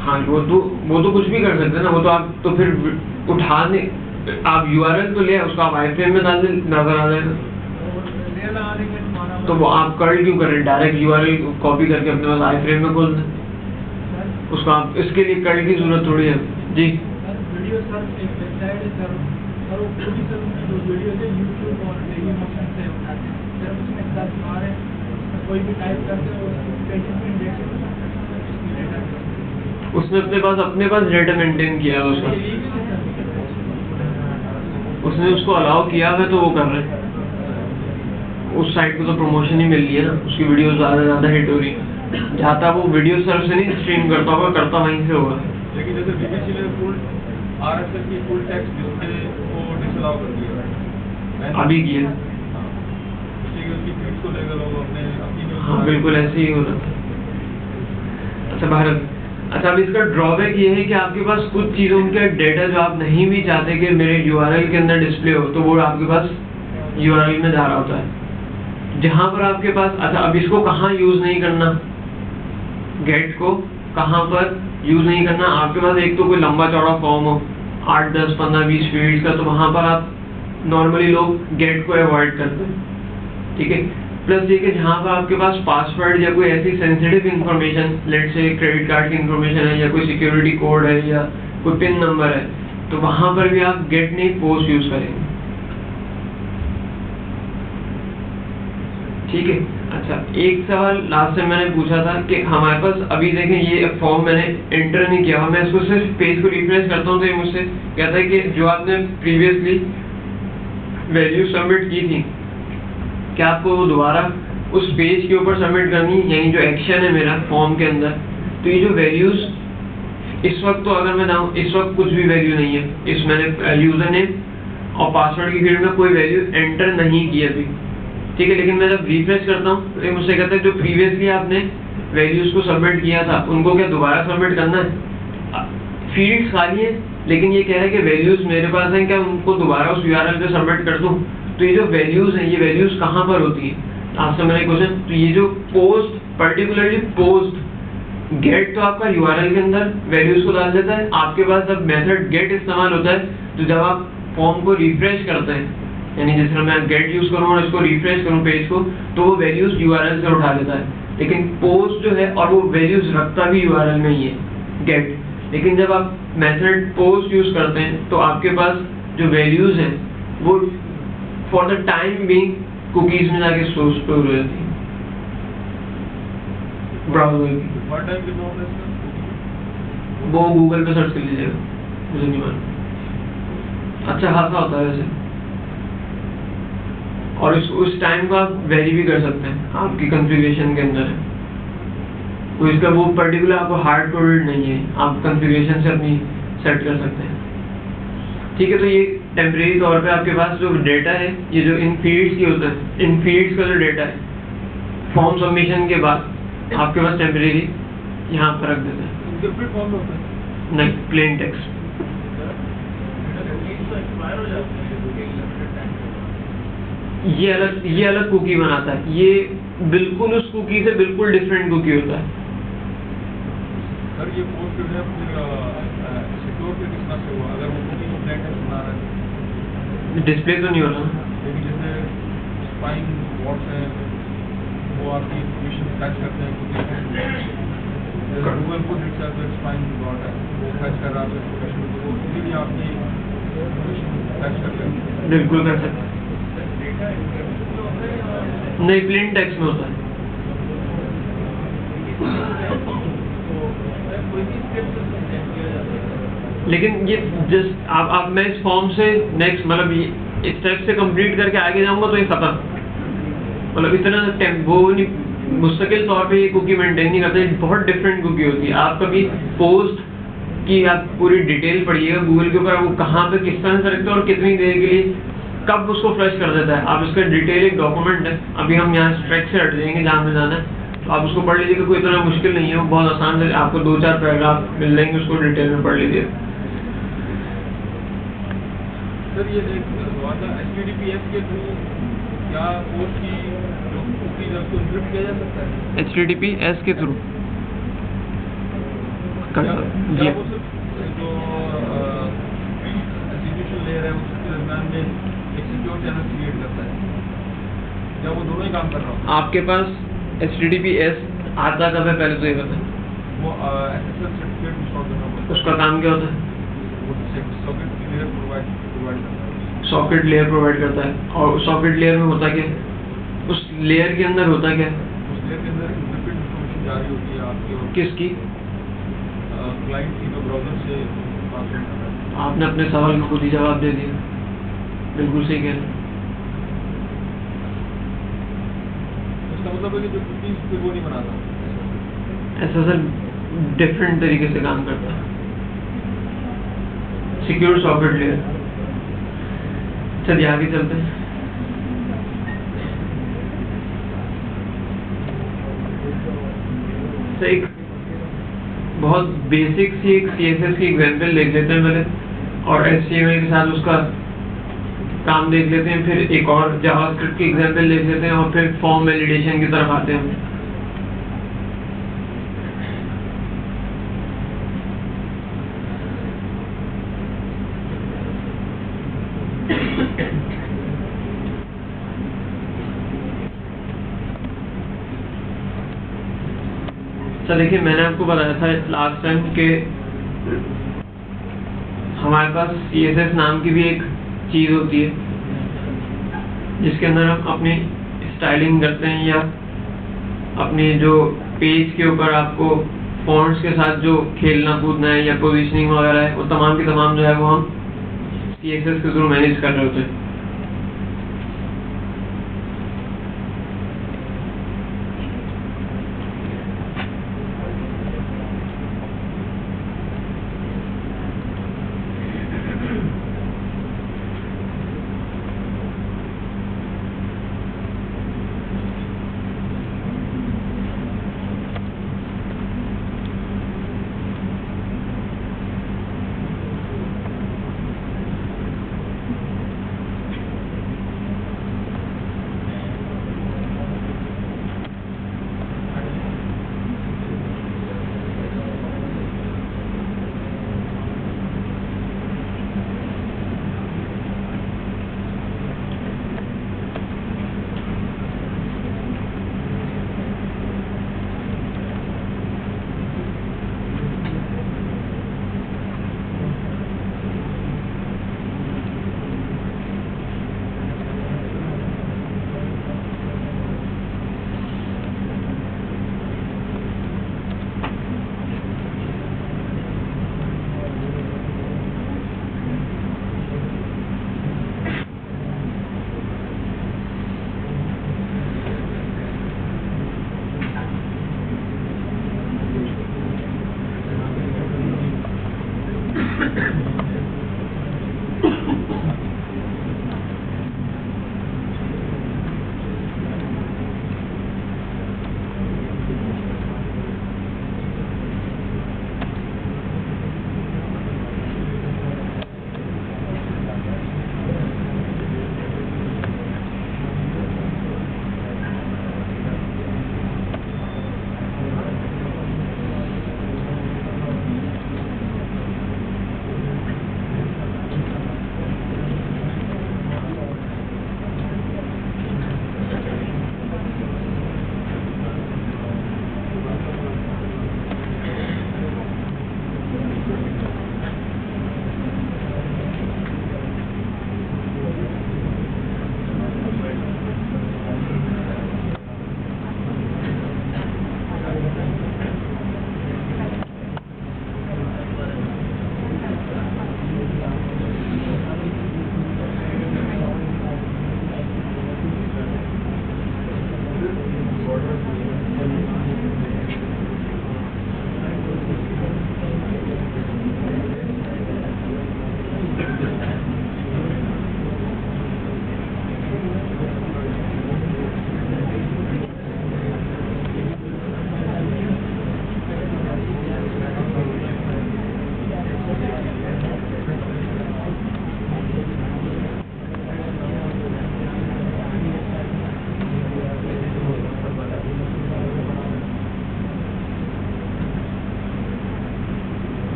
हाँ वो तो कुछ भी कर सकते हैं ना। वो तो आप तो फिर उठाने आप URL तो ले उसको आप iframe में डाल दें, नजर आ जाएगा। तो वो आप कर्ल क्यों करें? डायरेक्ट URL कॉपी करके अपने पास iframe में खोल दें उसको। आप इसके लिए कर्ल की जरूरत थोड़ी है। जी उसने अपने पास डेटा मेंटेन किया है उसका, उसने उसको अलाउ किया है तो वो कर रहे हैं। उस साइट को तो प्रमोशन ही मिल रही है ना, उसकी वीडियो ज़्यादा हिट हो रही है। जहाँ तक वो वीडियो सर्व से नहीं स्ट्रीम करता होगा, करता वहीं से होगा। लेकिन जैसे BBC ने फुल RSS की फुल टेक्स्ट डिस्प्ले को डिसअलाउ कर दिया अभी किया। उसकी फीड को लेकर लोग अपनी हाँ बिल्कुल ऐसे ही होना। अच्छा भारत, अच्छा अब इसका ड्रॉबैक ये है कि आपके पास कुछ चीज़ों के डेटा जो आप नहीं भी चाहते कि मेरे URL के अंदर डिस्प्ले हो, तो वो आपके पास URL में जा रहा होता है। जहाँ पर आपके पास, अच्छा अब इसको कहाँ यूज़ नहीं करना, गेट को कहाँ पर यूज़ नहीं करना। आपके पास एक तो कोई लंबा चौड़ा फॉर्म हो 8, 10, 15, 20 फील्ड्स का, तो वहाँ पर आप नॉर्मली लोग गेट को अवॉइड करते हैं, ठीक है। प्लस ये कि जहाँ पर आपके पास पासवर्ड या कोई ऐसी सेंसिटिव इंफॉर्मेशन, लेट से क्रेडिट कार्ड की इंफॉर्मेशन है या कोई सिक्योरिटी कोड है या कोई पिन नंबर है, तो वहाँ पर भी आप गेट नहीं पोस्ट यूज़ करेंगे, ठीक है। अच्छा, एक सवाल लास्ट में मैंने पूछा था कि हमारे पास अभी देखें ये फॉर्म मैंने एंटर नहीं किया, मैं इसको सिर्फ पेज को रिफ्रेश करता हूँ तो ये मुझसे कहता है कि जो आपने प्रीवियसली वैल्यू सबमिट की थी, क्या आपको वो दोबारा उस पेज के ऊपर सबमिट करनी, यानी जो एक्शन है मेरा फॉर्म के अंदर। तो ये जो वैल्यूज इस वक्त, तो अगर मैं बताऊँ इस वक्त कुछ भी वैल्यू नहीं है, इस मैंने यूजर नेम और पासवर्ड की फील्ड में कोई वैल्यू एंटर नहीं की अभी, ठीक है। लेकिन मैं जब रिफ्रेश करता हूँ तो मुझसे कहता है जो प्रीवियसली आपने वैल्यूज को सबमिट किया था उनको क्या दोबारा सबमिट करना है। फील्ड्स खाली है लेकिन ये कह रहा है कि वैल्यूज मेरे पास हैं, क्या उनको दोबारा उस यूआरएल पे सबमिट कर दूँ। तो ये जो वैल्यूज हैं, ये वैल्यूज कहाँ पर होती है, आपसे मेरा क्वेश्चन। तो ये जो पोस्ट, पर्टिकुलरली पोस्ट गेट, तो आपका यूआरएल के अंदर वैल्यूज को डाल देता है। आपके पास जब मेथड गेट इस्तेमाल होता है तो जब आप फॉर्म को रिफ्रेश करते हैं, यानी जिस तरह मैं गेट यूज करूँ और इसको रिफ्रेश करूँ पेज को, तो वो वैल्यूज यूआरएल से उठा लेता है। लेकिन पोस्ट जो है, और वो वैल्यूज रखता भी यूआरएल में ही है गेट। लेकिन जब आप मेथड पोस्ट यूज करते हैं तो आपके पास जो वैल्यूज हैं वो for the time being cookies में जाके स्टोर हो जाती है ब्राउजर की। वो गूगल पे सर्च कर लीजिएगा, मुझे नहीं मालूम। अच्छा खासा होता है वैसे, और उस टाइम को आप वेरी भी कर सकते हैं, आपकी कॉन्फ़िगरेशन के अंदर है तो इसका वो पर्टिकुलर आपको हार्ड कोडेड नहीं है, आप कॉन्फ़िगरेशन से अपनी सेट कर सकते हैं, ठीक है। तो ये टेम्परेरी तौर पे आपके पास जो डेटा है, ये जो इन फील्ड्स की होता है, इन फील्ड्स का जो डेटा है फॉर्म सबमिशन के बाद आपके पास टेम्परेरी यहाँ पर रख देते हैं। नहीं, प्लेन टेक्स्ट। ये अलग कुकी बनाता है, ये बिल्कुल उस कुकी से बिल्कुल डिफरेंट कुकी होता है। सर ये पोस्ट जो है फिर सिक्योर पे कितना से हुआ, अगर वो कुकी को प्लेन टेक्स्ट बना रहा है डिस्प्ले तो नहीं हो रहा। लेकिन जैसे स्पाइंग बॉट्स हैं वो आपकी इन्फॉर्मेशन फैच करते हैं कुकी, गूगल खुद इटसेल्फ एक स्पाइंग बॉट है, वो फैच कर रहा है इन्फॉर्मेशन को, वो खुद भी आपकी इन्फॉर्मेशन फैच कर लेते हैं। बिल्कुल कर सकते हैं। नहीं, प्लेन टेक्स्ट में होता है। लेकिन ये जस्ट आप मैं इस फॉर्म से नेक्स्ट मतलब इस स्टेप से कंप्लीट करके आगे जाऊंगा तो ये खत्म, मतलब इतना वो नहीं, मुस्तकिल तौर पे ये कुकी मेंटेन नहीं करते, बहुत डिफरेंट कुकी होती है। आप कभी पोस्ट की आप पूरी डिटेल पढ़िएगा गूगल के ऊपर, वो कहाँ पे किस तरह से रखते हैं और कितनी देर के लिए कब उसको फ्लश कर देता है। आप इसका डिटेल एक डॉक्यूमेंट है, अभी हम यहाँ स्ट्रेक से हट जाएंगे जहाँ में जाना है, तो आप उसको पढ़ लीजिएगा, कोई इतना मुश्किल नहीं है, वो बहुत आसान है, आपको 2-4 पैराग्राफ मिल जाएंगे, उसको डिटेल में पढ़ लीजिए। सर ये HTTPS के थ्रू क्या पोस्ट की जो कुकी है उसको एन्क्रिप्ट किया जा सकता है? HTTPS के थ्रू जी, वो जो एग्जीक्यूशन लेयर है उसके दरम्यान में एक सिक्योर चैनल क्रिएट करता है, क्या वो दोनों ही काम कर रहा हो? आपके पास HTTPS आता कब है पहले तो ये बताएं। वो SSL सर्टिफिकेट इंस्टॉल करना पड़ता है। उसका काम क्या होता है? वो सॉकेट लेयर प्रोवाइड करता है। सॉकेट लेयर प्रोवाइड करता है, और सॉकेट लेयर में होता क्या, उस लेयर के अंदर होता क्या? उस लेयर के अंदर एन्क्रिप्टेड इंफॉर्मेशन जारी होती है आपकी और किसकी? क्लाइंट की, जो ब्राउज़र से बात कर रहा है। आपने अपने सवाल को खुद ही जवाब दे दिया, बिल्कुल सही कह रहे हैं। इसका मतलब है कि जो कुकीज़ फिर वो नहीं बनाता। SSL डिफरेंट तरीके से काम करता है, सिक्योर सॉकेट लेयर। चलिए आगे चलते हैं। तो एक बहुत बेसिक सी एक CSS की एग्जाम्पल देख लेते हैं पहले, और HTML के साथ उसका काम देख लेते हैं, फिर एक और जावास्क्रिप्ट की एग्जाम्पल देख लेते हैं, और फिर फॉर्म वैलिडेशन की तरफ आते हैं। अच्छा देखिए, मैंने आपको बताया था लास्ट टाइम कि हमारे पास CSS नाम की भी एक चीज़ होती है जिसके अंदर हम अपनी स्टाइलिंग करते हैं, या अपने जो पेज के ऊपर आपको फॉन्ट्स के साथ जो खेलना कूदना है या पोजीशनिंग वगैरह है, वो तमाम के तमाम जो है वो हम CSS के थ्रू मैनेज कर रहे होते हैं।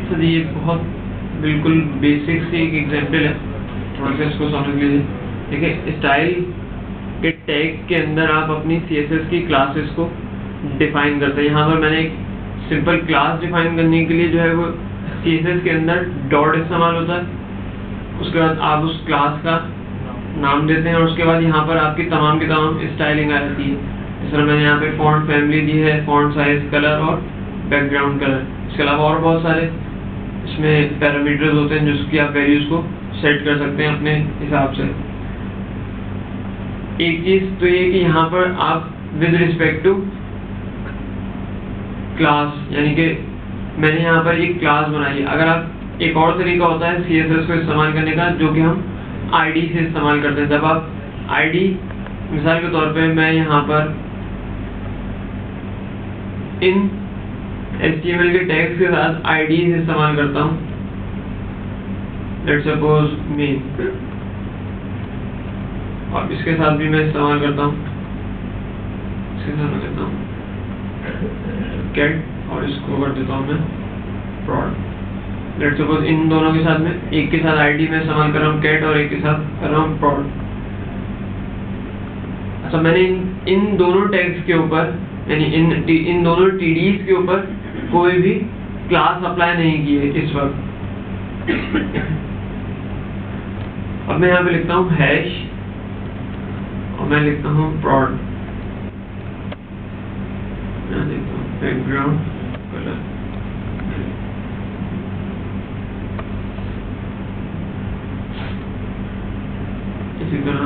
सर ये बहुत बिल्कुल बेसिक सी एक एग्जांपल है, थोड़ा सा इसको समझ लीजिए। देखिए, स्टाइल के टैग के अंदर आप अपनी CSS की क्लासेस को डिफाइन करते हैं। यहाँ पर मैंने एक सिंपल क्लास डिफाइन करने के लिए जो है वो CSS के अंदर डॉट इस्तेमाल होता है। उसके बाद आप उस क्लास का नाम देते हैं और उसके बाद यहाँ पर आपकी तमाम की तमाम स्टाइलिंग आ जाती है। इस तरह मैंने यहाँ पे फॉन्ट फैमिली दी है, फॉन्ट साइज, कलर और बैकग्राउंड कलर। इसके अलावा और बहुत सारे इसमें पैरामीटर्स होते हैं जिसकी आप वैल्यूज को सेट कर सकते हैं अपने हिसाब से। एक चीज तो ये कि यहाँ पर आप विद रिस्पेक्ट टू क्लास, यानी कि मैंने यहाँ पर एक क्लास बनाई है। अगर आप एक और तरीका होता है CSS को इस्तेमाल करने का, जो कि हम ID से इस्तेमाल करते हैं। जब आप ID, मिसाल के तौर पे मैं यहाँ पर इन HTML के टैग्स के साथ IDs इस्तेमाल करता हूँ। लेट्स सपोज मेन, और इसके साथ भी मैं इस्तेमाल करता हूँ, इसके साथ मैं करता हूँ कैट और इसको कर देता हूँ मैं prod। लेट्स सपोज इन दोनों के साथ में, एक के साथ आईडी में इस्तेमाल कर रहा हूँ कैट और एक के साथ कर रहा हूँ prod। अच्छा, मैंने इन दोनों टैग्स के ऊपर, यानी इन दोनों TDs के ऊपर कोई भी क्लास अप्लाई नहीं किए इस वक्त। अब मैं यहाँ पे लिखता हूँ हैश और मैं लिखता हूँ prod, मैं लिखता हूँ बैकग्राउंड कलर। इसी तरह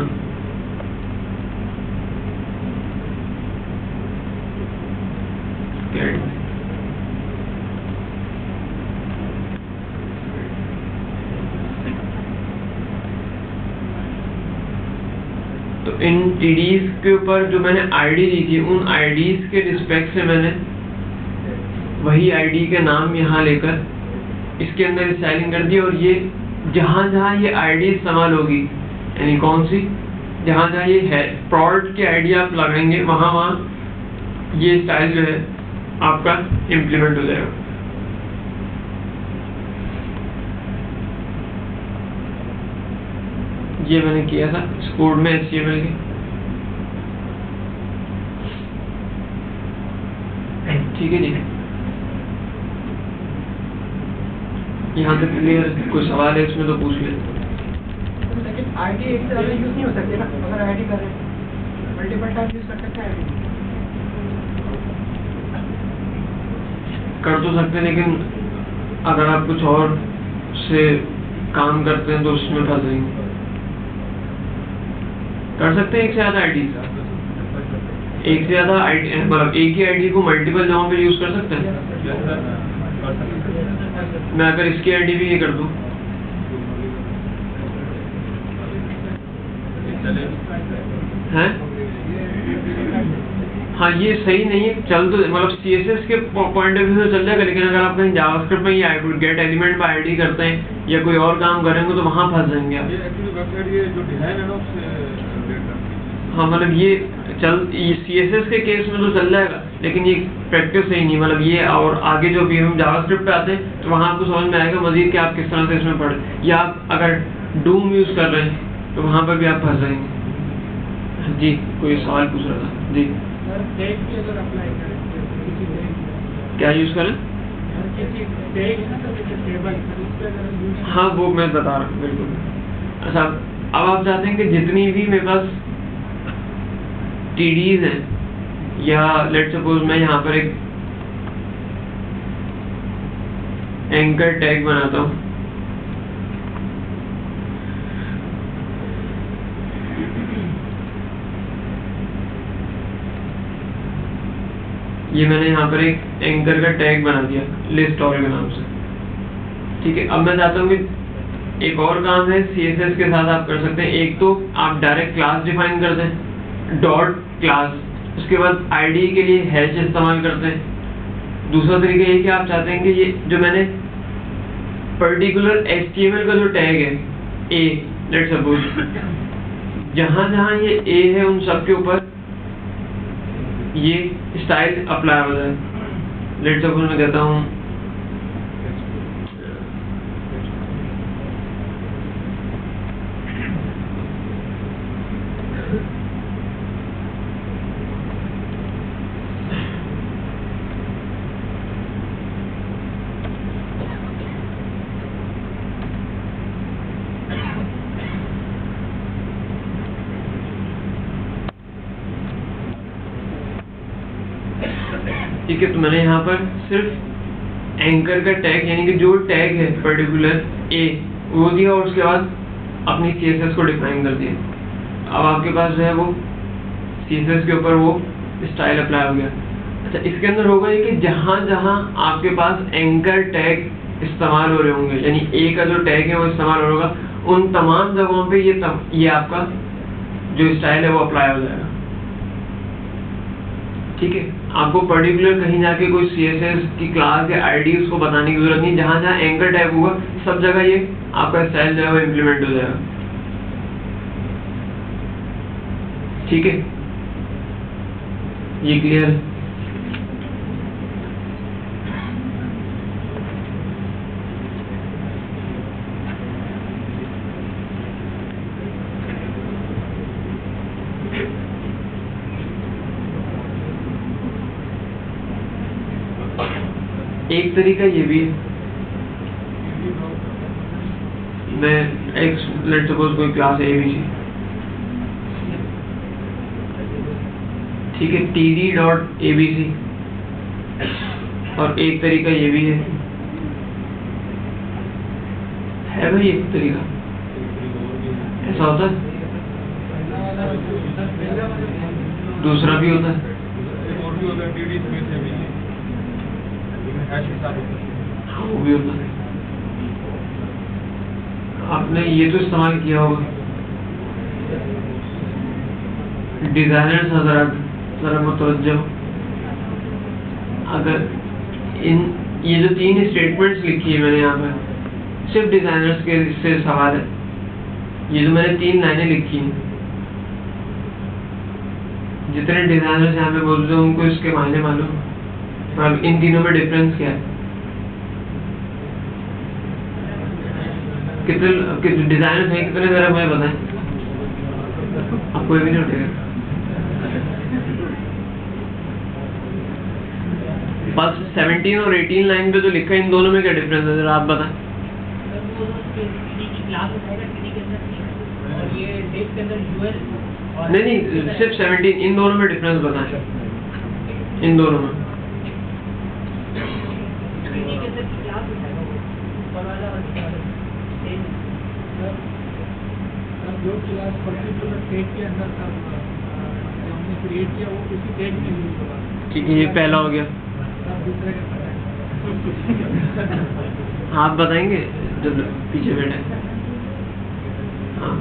कैट, तो इन TDs के ऊपर जो मैंने आईडी दी थी, उन आईडीज के रिस्पेक्ट से मैंने वही आईडी के नाम यहाँ लेकर इसके अंदर स्टाइलिंग कर दी। और ये जहाँ जहाँ ये आईडी इस्तेमाल होगी, यानी कौन सी, जहाँ जहाँ ये है prod की आईडी आप लगाएंगे, वहाँ वहाँ ये स्टाइल जो है आपका इम्प्लीमेंट हो जाएगा। ये मैंने किया था इस कोड में HTML के। ठीक है जी, यहाँ तक क्लियर? कोई सवाल है इसमें तो पूछ लें। लेकिन आईडी एक से ज़्यादा यूज़ नहीं हो सकती ना, अगर आईडी करें मल्टीपल टाइम यूज़ कर सकते हैं आईडी? कर तो सकते हैं, लेकिन अगर आप कुछ और से काम करते हैं तो उसमें फंस जाएंगे। कर सकते हैं एक से ज़्यादा आईडी, एक से ज़्यादा आईडी, मतलब एक ही आईडी को मल्टीपल जगहों पे यूज़ कर सकते हैं। मैं अगर इसकी आईडी भी ये कर दूँ, हैं? हाँ, ये सही नहीं है, चल तो मतलब CSS के पॉइंट ऑफ व्यू से चल जाएगा, लेकिन अगर आप कहीं जावास्क्रिप्ट में ये गेट एलिमेंट पर आईडी करते हैं या कोई और काम करेंगे तो वहाँ फंस जाएंगे आप। हाँ, मतलब ये CSS के केस में तो चल जाएगा, लेकिन ये प्रैक्टिस सही नहीं, मतलब ये। और आगे जो भी हम जावास्क्रिप्ट पे आते हैं तो वहाँ आपको समझ में आएगा मजीद कि आप किस तरह से इसमें पढ़े, या आप अगर डूम यूज़ कर रहे हैं तो वहाँ पर भी आप फंस जाएंगे। जी, कोई सवाल पूछ रहा था जी? क्या यूज़ करें? हाँ, वो मैं बता रहा हूँ, बिल्कुल। अच्छा, अब आप चाहते हैं कि जितनी भी मेरे पास TDs हैं, या लेट्स सपोज मैं यहाँ पर एक एंकर टैग बनाता हूँ, ये मैंने यहाँ पर एक एंकर का टैग बना दिया लिस्ट ऑल के नाम से। ठीक है, अब मैं चाहता हूँ कि एक और काम है CSS के साथ आप कर सकते हैं। एक तो आप डायरेक्ट क्लास डिफाइन कर दें, डॉट क्लास, उसके बाद आईडी के लिए हैश इस्तेमाल करते हैं। दूसरा तरीका ये कि आप चाहते हैं कि ये जो मैंने पर्टिकुलर HTML का जो टैग है A, लेट्स सपोज जहाँ जहाँ ये A है उन सब के ऊपर ये स्टाइल अप्लाई हो जाए। लेट्स सपोज मैं कहता हूँ ठीक है, तो मैंने यहाँ पर सिर्फ एंकर का टैग, यानी कि जो टैग है पर्टिकुलर A वो दिया और उसके बाद अपनी CSS को डिफाइन कर दिया। अब आपके पास जो है वो CSS के ऊपर वो स्टाइल अप्लाई हो गया। अच्छा, इसके अंदर होगा ये कि जहाँ जहाँ आपके पास एंकर टैग इस्तेमाल हो रहे होंगे, यानी A का जो टैग है वो इस्तेमाल होगा, उन तमाम जगहों पे ये आपका जो स्टाइल है वो अप्लाई हो जाएगा। ठीक है, आपको पर्टिकुलर कहीं जाके कोई CSS की क्लास या आईडी उसको बताने की जरूरत नहीं। जहाँ जहाँ एंकर टैग होगा सब जगह ये आपका स्टाइल जो है वो इम्प्लीमेंट हो जाएगा। ठीक है, ये क्लियर है? एक तरीका ये भी है, मैं लेट्स सपोज कोई क्लास ABC, ठीक है, td.abc, और एक तरीका ये भी है भाई, एक तरीका ऐसा होता है, दूसरा भी होता है, और भी होता है td space abc, हैश के साथ होता है। हाँ वो भी होता है। आपने ये तो इस्तेमाल किया होगा, डिजाइनर्स हजरात जरा मुतवज्जो, अगर ये जो 3 स्टेटमेंट्स लिखी है मैंने यहाँ पर, सिर्फ डिजाइनर्स के से सवाल है। ये जो मैंने 3 लाइनें लिखी हैं, जितने डिजाइनर्स यहाँ पे मौजूद हैं उनको इसके मायने मालूम, अब इन तीनों में डिफरेंस क्या है? कितने डिजाइनर्स हैं, कितने जरा मुझे बताएं, आपको ये भी नहीं उठेगा। बस 17 और 18 लाइन पे जो लिखा है, इन दोनों में क्या डिफरेंस है जरा आप बताएं। नहीं, सिर्फ 17, इन दोनों में डिफरेंस बताएं, इन दोनों में। जो क्लास पर्टिकुलर टेग के अंदर था हमने क्रिएट किया, वो उसी टेग में यूज होगा। ठीक है, ये पहला हो गया। दूसरे का पता है। आप बताएंगे जब पीछे बैठे? हाँ,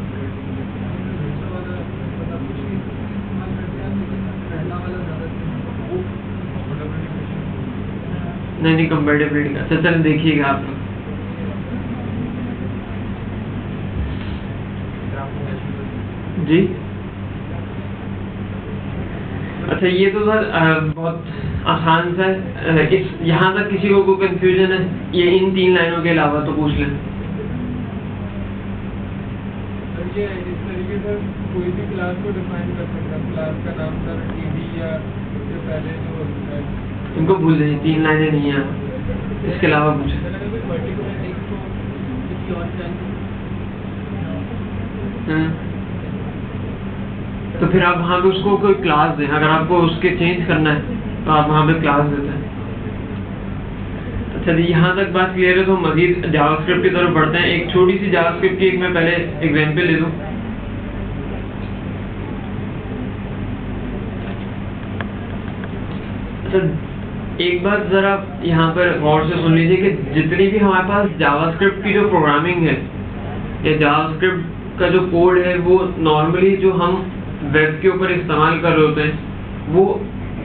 नहीं कंपैटिबिलिटी का, अच्छा चल देखिएगा आप लोग। जी अच्छा, ये तो सर बहुत आसान सा है। इस यहाँ तक किसी को कोई कंफ्यूजन है ये इन 3 लाइनों के अलावा तो पूछ लें। ये इस तरीके से कोई भी क्लास को डिफाइन कर सकता है। क्लास का नाम सर टीडी या इससे पहले जो इनको भूल जाइए, 3 लाइनें नहीं है, इसके अलावा पूछे। तो फिर आप वहाँ पे उसको कोई क्लास दें, अगर आपको उसके चेंज करना है तो आप वहाँ पे क्लास देते हैं। अच्छा जी, यहाँ तक बात क्लियर है, तो मजीद जावास्क्रिप्ट की तरफ बढ़ते हैं। एक छोटी सी जावास्क्रिप्ट की एक मैं पहले एग्जांपल ले दूँ। अच्छा, एक बात जरा यहाँ पर गौर से सुन लीजिए कि जितनी भी हमारे पास जावास्क्रिप्ट की जो प्रोग्रामिंग है या जावास्क्रिप्ट का जो कोड है, वो नॉर्मली जो हम वेब के ऊपर इस्तेमाल कर रहे होते हैं वो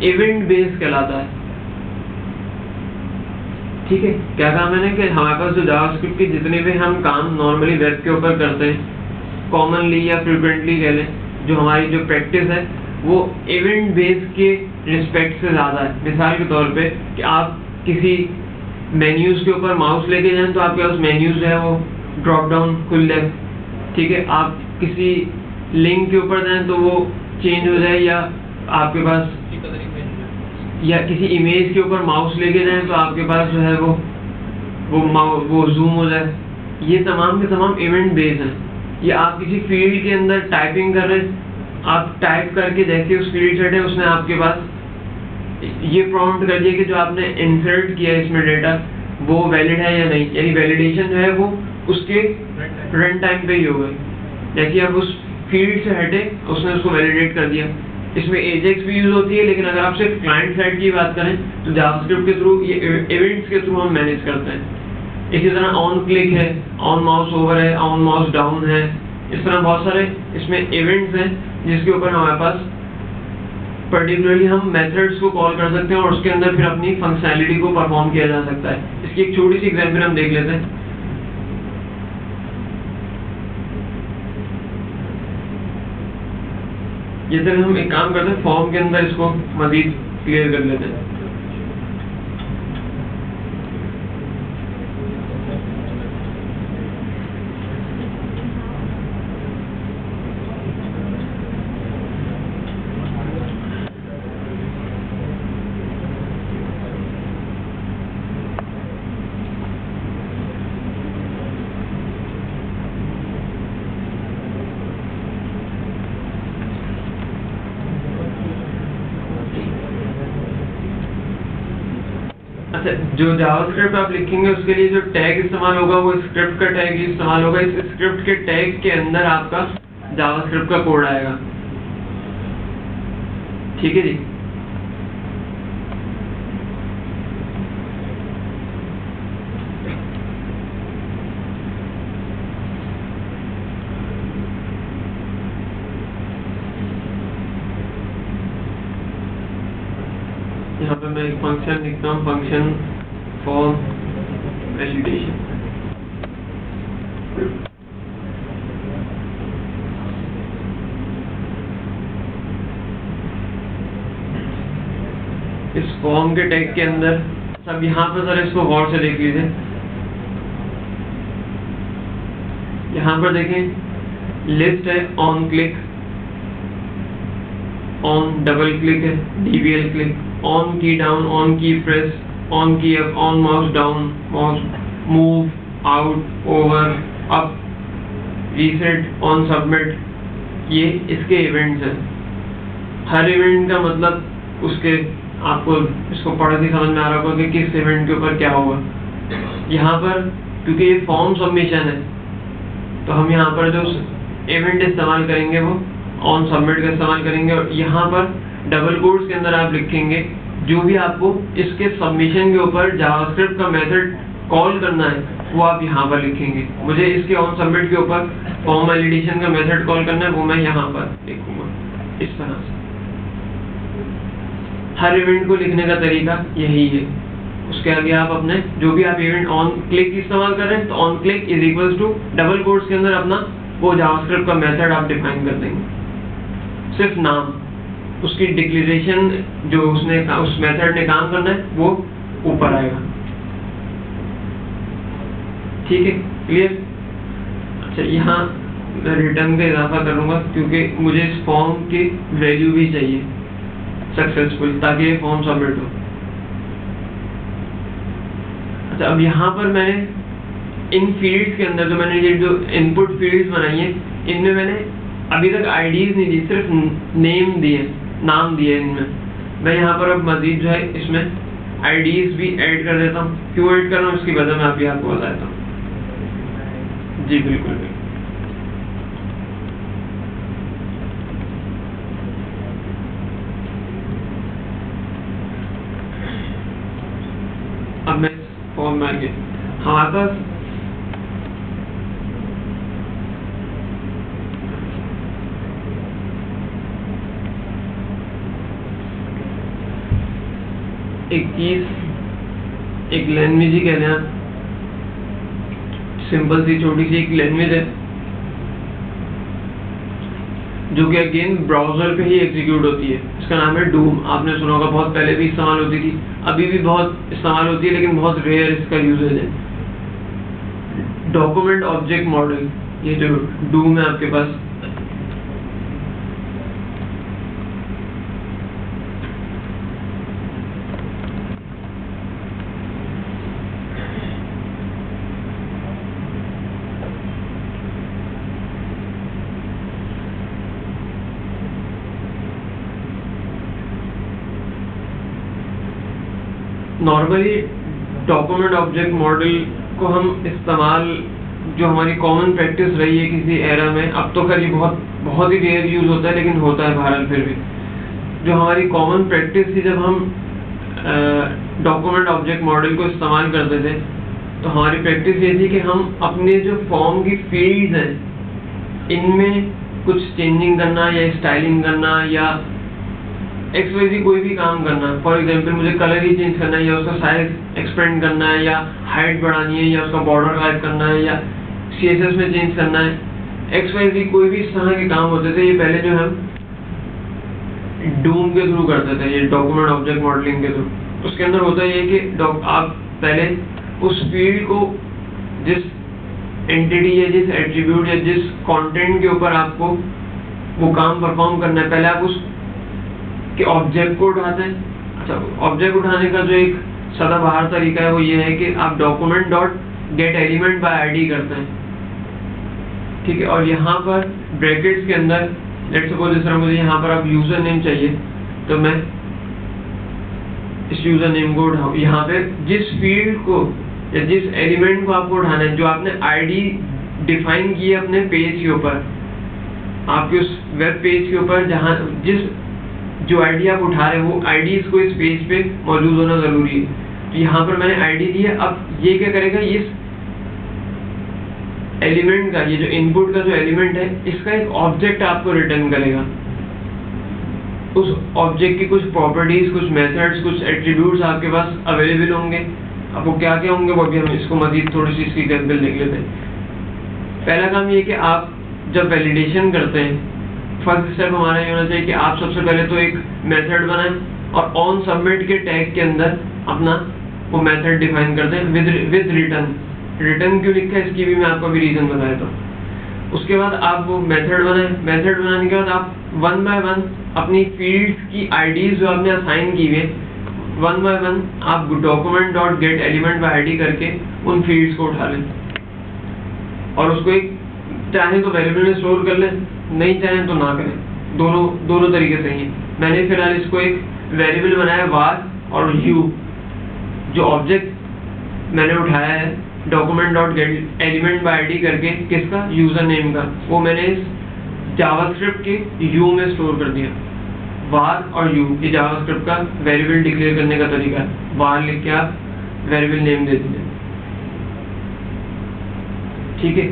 इवेंट बेस्ड कहलाता है। ठीक है, क्या कहा मैंने कि हमारे पास जो जावास्क्रिप्ट के जितने भी हम काम नॉर्मली वेब के ऊपर करते हैं, कॉमनली या फ्रिक्वेंटली कह लें, जो हमारी जो प्रैक्टिस है वो इवेंट बेस्ड के रिस्पेक्ट से ज़्यादा है। मिसाल के तौर पे कि आप किसी मेन्यूज़ के ऊपर माउस लेके जाएं तो आपके पास मेन्यूज़ है वो ड्रॉप डाउन खुल जाए। ठीक है, आप किसी लिंक के ऊपर जाएं तो वो चेंज हो जाए, या आपके पास या किसी इमेज के ऊपर माउस लेके जाएं तो आपके पास जो है वो जूम हो जाए। ये तमाम के तमाम इवेंट बेस्ड हैं। ये आप किसी फील्ड के अंदर टाइपिंग कर रहे हैं, आप टाइप करके जैसे उस फील्ड सेट है उसने आपके पास ये प्रॉम्प्ट कर दिया कि जो आपने इंसर्ट किया इसमें डेटा वो वैलिड है या नहीं, यानी वैलिडेशन जो है वो उसके रन टाइम पे ही हो गई। जैसे आप उस फील्ड से हटे उसने उसको वैलिडेट कर दिया। इसमें एजेक्स भी यूज होती है, लेकिन अगर आप सिर्फ क्लाइंट साइड की बात करें तो जावास्क्रिप्ट के थ्रू ये इवेंट्स के थ्रू हम मैनेज करते हैं। इसी तरह ऑन क्लिक है, ऑन माउस ओवर है, ऑन माउस डाउन है, इस तरह बहुत सारे इसमें इवेंट्स हैं जिसके ऊपर हमारे पास पर्टिकुलरली हम मेथड्स को कॉल कर सकते हैं और उसके अंदर फिर अपनी फंक्शनैलिटी को परफॉर्म किया जा सकता है। इसकी एक छोटी सी एग्जांपल हम देख लेते हैं। ये तरह हम एक काम करते हैं, फॉर्म के अंदर इसको मजीद क्लियर कर लेते हैं। अच्छा, जो जावास्क्रिप्ट आप लिखेंगे उसके लिए जो टैग इस्तेमाल होगा वो स्क्रिप्ट का टैग ही इस्तेमाल होगा। इस स्क्रिप्ट के टैग के अंदर आपका जावास्क्रिप्ट का कोड आएगा। ठीक है जी। यहाँ पे मैं एक फंक्शन लिखता हूँ, फंक्शन फॉर्म वैलिडेशन। इस फॉर्म के टैग के अंदर सब यहाँ पर सर इसको गौर से देख लीजिए। यहाँ पर देखें लिस्ट है, on click, on double click है, डीवीएल क्लिक, ऑन की डाउन, ऑन की प्रेस, ऑन की up, on mouse down, mouse move, out, over, up, reset, on submit, ये इसके इवेंट्स हैं। हर इवेंट का मतलब उसके आपको इसको पढ़ के समझ में आ रहा होगा कि किस इवेंट के ऊपर क्या होगा। यहाँ पर क्योंकि ये फॉर्म सबमिशन है तो हम यहाँ पर जो इवेंट इस्तेमाल करेंगे वो ऑन सबमिट का इस्तेमाल करेंगे। और यहाँ पर डबल कोट्स के अंदर आप लिखेंगे जो भी आपको इसके सबमिशन के ऊपर जावास्क्रिप्ट का मेथड कॉल करना है वो आप यहाँ पर लिखेंगे। मुझे इसके ऑन सबमिट के ऊपर फॉर्म वैलिडेशन का मेथड कॉल करना है वो मैं यहाँ पर लिखूंगा इस तरह से। हर इवेंट को लिखने का तरीका यही है। उसके आगे आप अपने जो भी आप इवेंट ऑन क्लिक इस्तेमाल कर रहे हैं तो on click is equals to double quotes के अंदर अपना वो जावास्क्रिप्ट का मेथड आप डिफाइन कर देंगे। सिर्फ नाम, उसकी डिक्लेरेशन जो उसने उस मेथड ने काम करना है वो ऊपर आएगा। ठीक है, क्लियर? अच्छा, यहाँ मैं रिटर्न का इजाफा करूँगा क्योंकि मुझे इस फॉर्म की वैल्यू भी चाहिए सक्सेसफुल ताकि ये फॉर्म सबमिट हो। अच्छा, अब यहाँ पर मैंने इन फील्ड्स के अंदर जो मैंने ये जो इनपुट फील्ड्स बनाई है इनमें मैंने अभी तक आईडीज नहीं दी, सिर्फ नेम दिए, नाम दिए इनमें। मैं यहाँ पर अब मजीद जो है इसमें आईडीज भी ऐड कर देता हूँ। क्यों ऐड कर रहा हूँ इसकी वजह मैं अभी आपको बताता हूँ। जी बिल्कुल बिल्कुल। अब मैं फॉर्म में आगे हमारे पास एक चीज, एक लैंग्वेज ही कह लें, सिंपल सी छोटी सी एक लैंग्वेज है जो कि अगेन ब्राउजर पे ही एग्जीक्यूट होती है। इसका नाम है डूम। आपने सुना होगा, बहुत पहले भी इस्तेमाल होती थी, अभी भी बहुत इस्तेमाल होती है लेकिन बहुत रेयर इसका यूजेज है। डॉक्यूमेंट ऑब्जेक्ट मॉडल, ये जो डूम है आपके पास, नॉर्मली डॉक्यूमेंट ऑब्जेक्ट मॉडल को हम इस्तेमाल, जो हमारी कॉमन प्रैक्टिस रही है किसी एरा में, अब तो खैर ये बहुत ही रेयर यूज होता है लेकिन होता है बहरहाल। फिर भी जो हमारी कॉमन प्रैक्टिस थी, जब हम डॉक्यूमेंट ऑब्जेक्ट मॉडल को इस्तेमाल करते थे तो हमारी प्रैक्टिस ये थी कि हम अपने जो फॉर्म की फील्ड्स हैं इनमें कुछ चेंजिंग करना या स्टाइलिंग करना या XYZ कोई भी काम करना। फॉर एग्जांपल मुझे कलर ही चेंज करना है या उसका साइज एक्सपेंड करना है या हाइट बढ़ानी है या उसका बॉर्डर गायब करना है या CSS में चेंज करना है, XYZ कोई भी इस तरह के काम होते थे। ये पहले जो हम डूम के थ्रू करते थे, ये डॉक्यूमेंट ऑब्जेक्ट मॉडलिंग के थ्रू। उसके अंदर होता ये कि आप पहले उस फील्ड को जिस एंटिटी या जिस एट्रीब्यूट या जिस कंटेंट के ऊपर आपको वो काम परफॉर्म करना है, पहले आप उस के ऑब्जेक्ट को उठाते हैं। अच्छा, ऑब्जेक्ट उठाने का जो एक सदाबहार तरीका है वो ये है कि आप document dot gate element by ID करते हैं, ठीक है। और यहाँ पर ब्रैकेट्स के अंदर लेट्स सपोज जिस तरह मुझे यहाँ पर आप यूजर नेम चाहिए, तो मैं इस यूजर नेम को उठाऊँ। यहाँ पे जिस फील्ड को या जिस एलिमेंट को आपको उठाना है, जो आपने आईडी डिफाइन की है अपने पेज के ऊपर, आपके उस वेब पेज के ऊपर जहाँ जो आईडी आप उठा रहे हैं वो आईडी इसको इस पेज पे मौजूद होना जरूरी है। तो यहाँ पर मैंने आईडी दी है। अब ये क्या करेगा, इस एलिमेंट का, ये जो इनपुट का जो एलिमेंट है, इसका एक ऑब्जेक्ट आपको रिटर्न करेगा। उस ऑब्जेक्ट की कुछ प्रॉपर्टीज, कुछ मेथड्स, कुछ एट्रीब्यूट्स आपके पास अवेलेबल होंगे। अब वो क्या क्या होंगे वो भी हम इसको मजीद थोड़ी सी इसकी एग्जाम्पल देख लेते हैं। पहला काम ये कि आप जब वैलिडेशन करते हैं, फर्स्ट स्टेप हमारा ये होना चाहिए कि आप सबसे पहले तो एक मेथड बनाएं और ऑन सबमिट के टैग के अंदर अपना वो मेथड डिफाइन करते हैं विद रिटर्न। रिटर्न क्यों लिखा है इसकी भी मैं आपको अभी रीजन बताया था। उसके बाद आप वो मेथड बनाएं। मेथड बनाने के बाद आप वन बाय वन अपनी फील्ड्स की आईडीज जो आपने असाइन की हुई है, वन बाय वन आप document dot gate element by ID करके उन फील्ड्स को उठा लें और उसको एक चाहे तो वेरिएबल में स्टोर कर लें, नहीं चाहें तो ना करें। दोनों तरीके सही हैं। मैंने फिलहाल इसको एक वेरिएबल बनाया var और u, जो ऑब्जेक्ट मैंने उठाया है document dot gate element by ID करके, किसका, यूजर नेम का, वो मैंने इस जावास्क्रिप्ट के u में स्टोर कर दिया। var और u ये जावास्क्रिप्ट का वेरिएबल डिक्लेयर करने का तरीका है। var लिख के आप वेरिएबल नेम दे दीजिए, ठीक है।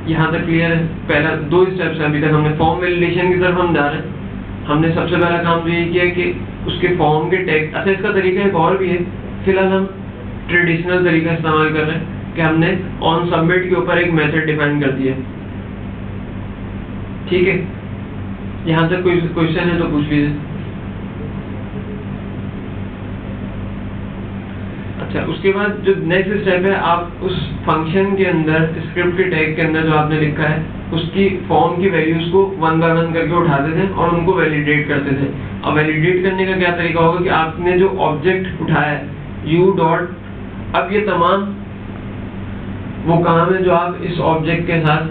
यहाँ तक क्लियर है। पहला 2 स्टेप्स हैं अभी तक। हमने फॉर्म वैलिडेशन की तरफ हम जा रहे हैं। हमने सबसे पहला काम तो ये किया कि उसके फॉर्म के टैग, अच्छा इसका तरीका एक और भी है, फिलहाल हम ट्रेडिशनल तरीका इस्तेमाल कर रहे हैं कि हमने ऑन सबमिट के ऊपर एक मेथड डिफाइन कर दिया, ठीक है। यहाँ तक कोई क्वेश्चन है तो पूछ लीजिए। अच्छा, उसके बाद जो नेक्स्ट स्टेप है, आप उस फंक्शन के अंदर स्क्रिप्ट के टैग के अंदर जो आपने लिखा है उसकी फॉर्म की वैल्यूज को वन बाय वन करके उठाते थे और उनको वैलिडेट करते थे। अब वैलिडेट करने का क्या तरीका होगा कि आपने जो ऑब्जेक्ट उठाया है u डॉट, अब ये तमाम वो काम है जो आप इस ऑब्जेक्ट के साथ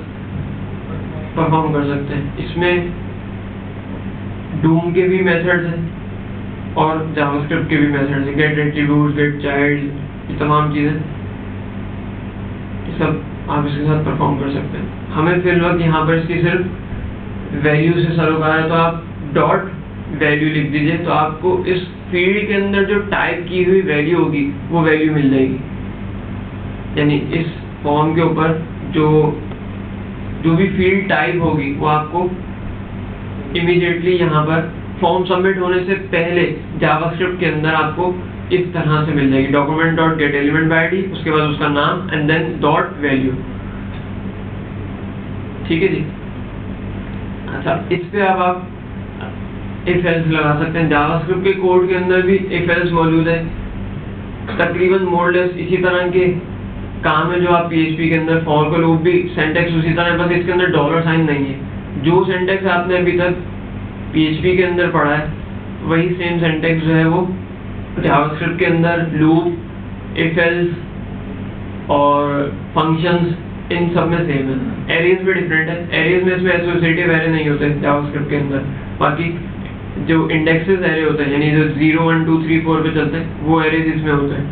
परफॉर्म कर सकते हैं। इसमें डूम के भी मेथड्स हैं और जावास्क्रिप्ट के भी मेथड्स हैं, गेट एट्रीब्यूट, गेट चाइल्ड, ये तमाम चीज़ें, ये सब आप इसके साथ परफॉर्म कर सकते हैं। हमें फिर वक्त यहाँ पर इसकी सिर्फ वैल्यू से सरोकार है, तो आप डॉट वैल्यू लिख दीजिए, तो आपको इस फील्ड के अंदर जो टाइप की हुई वैल्यू होगी वो वैल्यू मिल जाएगी। यानी इस फॉर्म के ऊपर जो भी फील्ड टाइप होगी वो आपको इमीडिएटली यहाँ पर फॉर्म सबमिट होने से पहले जावास्क्रिप्ट के अंदर आपको इस तरह से मिल जाएगी। Document dot gate element by ID, उसके बाद उसका नाम एंड देन डॉट वैल्यू, ठीक है जी। अच्छा, इस पे अब आप इफ एल्स लगा सकते हैं। जावास्क्रिप्ट के कोड के अंदर भी इफ एल्स मौजूद है, तकरीबन मोरलेस इसी तरह के काम है जो आप PHP के अंदर फॉर का लूप भी सिंटैक्स उसी तरह है, बस इसके अंदर डॉलर साइन नहीं है। जो सिंटैक्स आपने अभी तक PHP के अंदर पढ़ा है वही सेम सिंटैक्स जो है वो जावास्क्रिप्ट के अंदर लूप, इफ एल्स और फंक्शंस, इन सब में सेम है। एरेज में डिफरेंट है, एरेज में इसमें एसोसिएटिव एरे नहीं होते जावास्क्रिप्ट के अंदर, बाकी जो इंडेक्सेस एरे होते हैं यानी जो 0 1 2 3 4 पे चलते हैं वो एरेज इसमें होते हैं।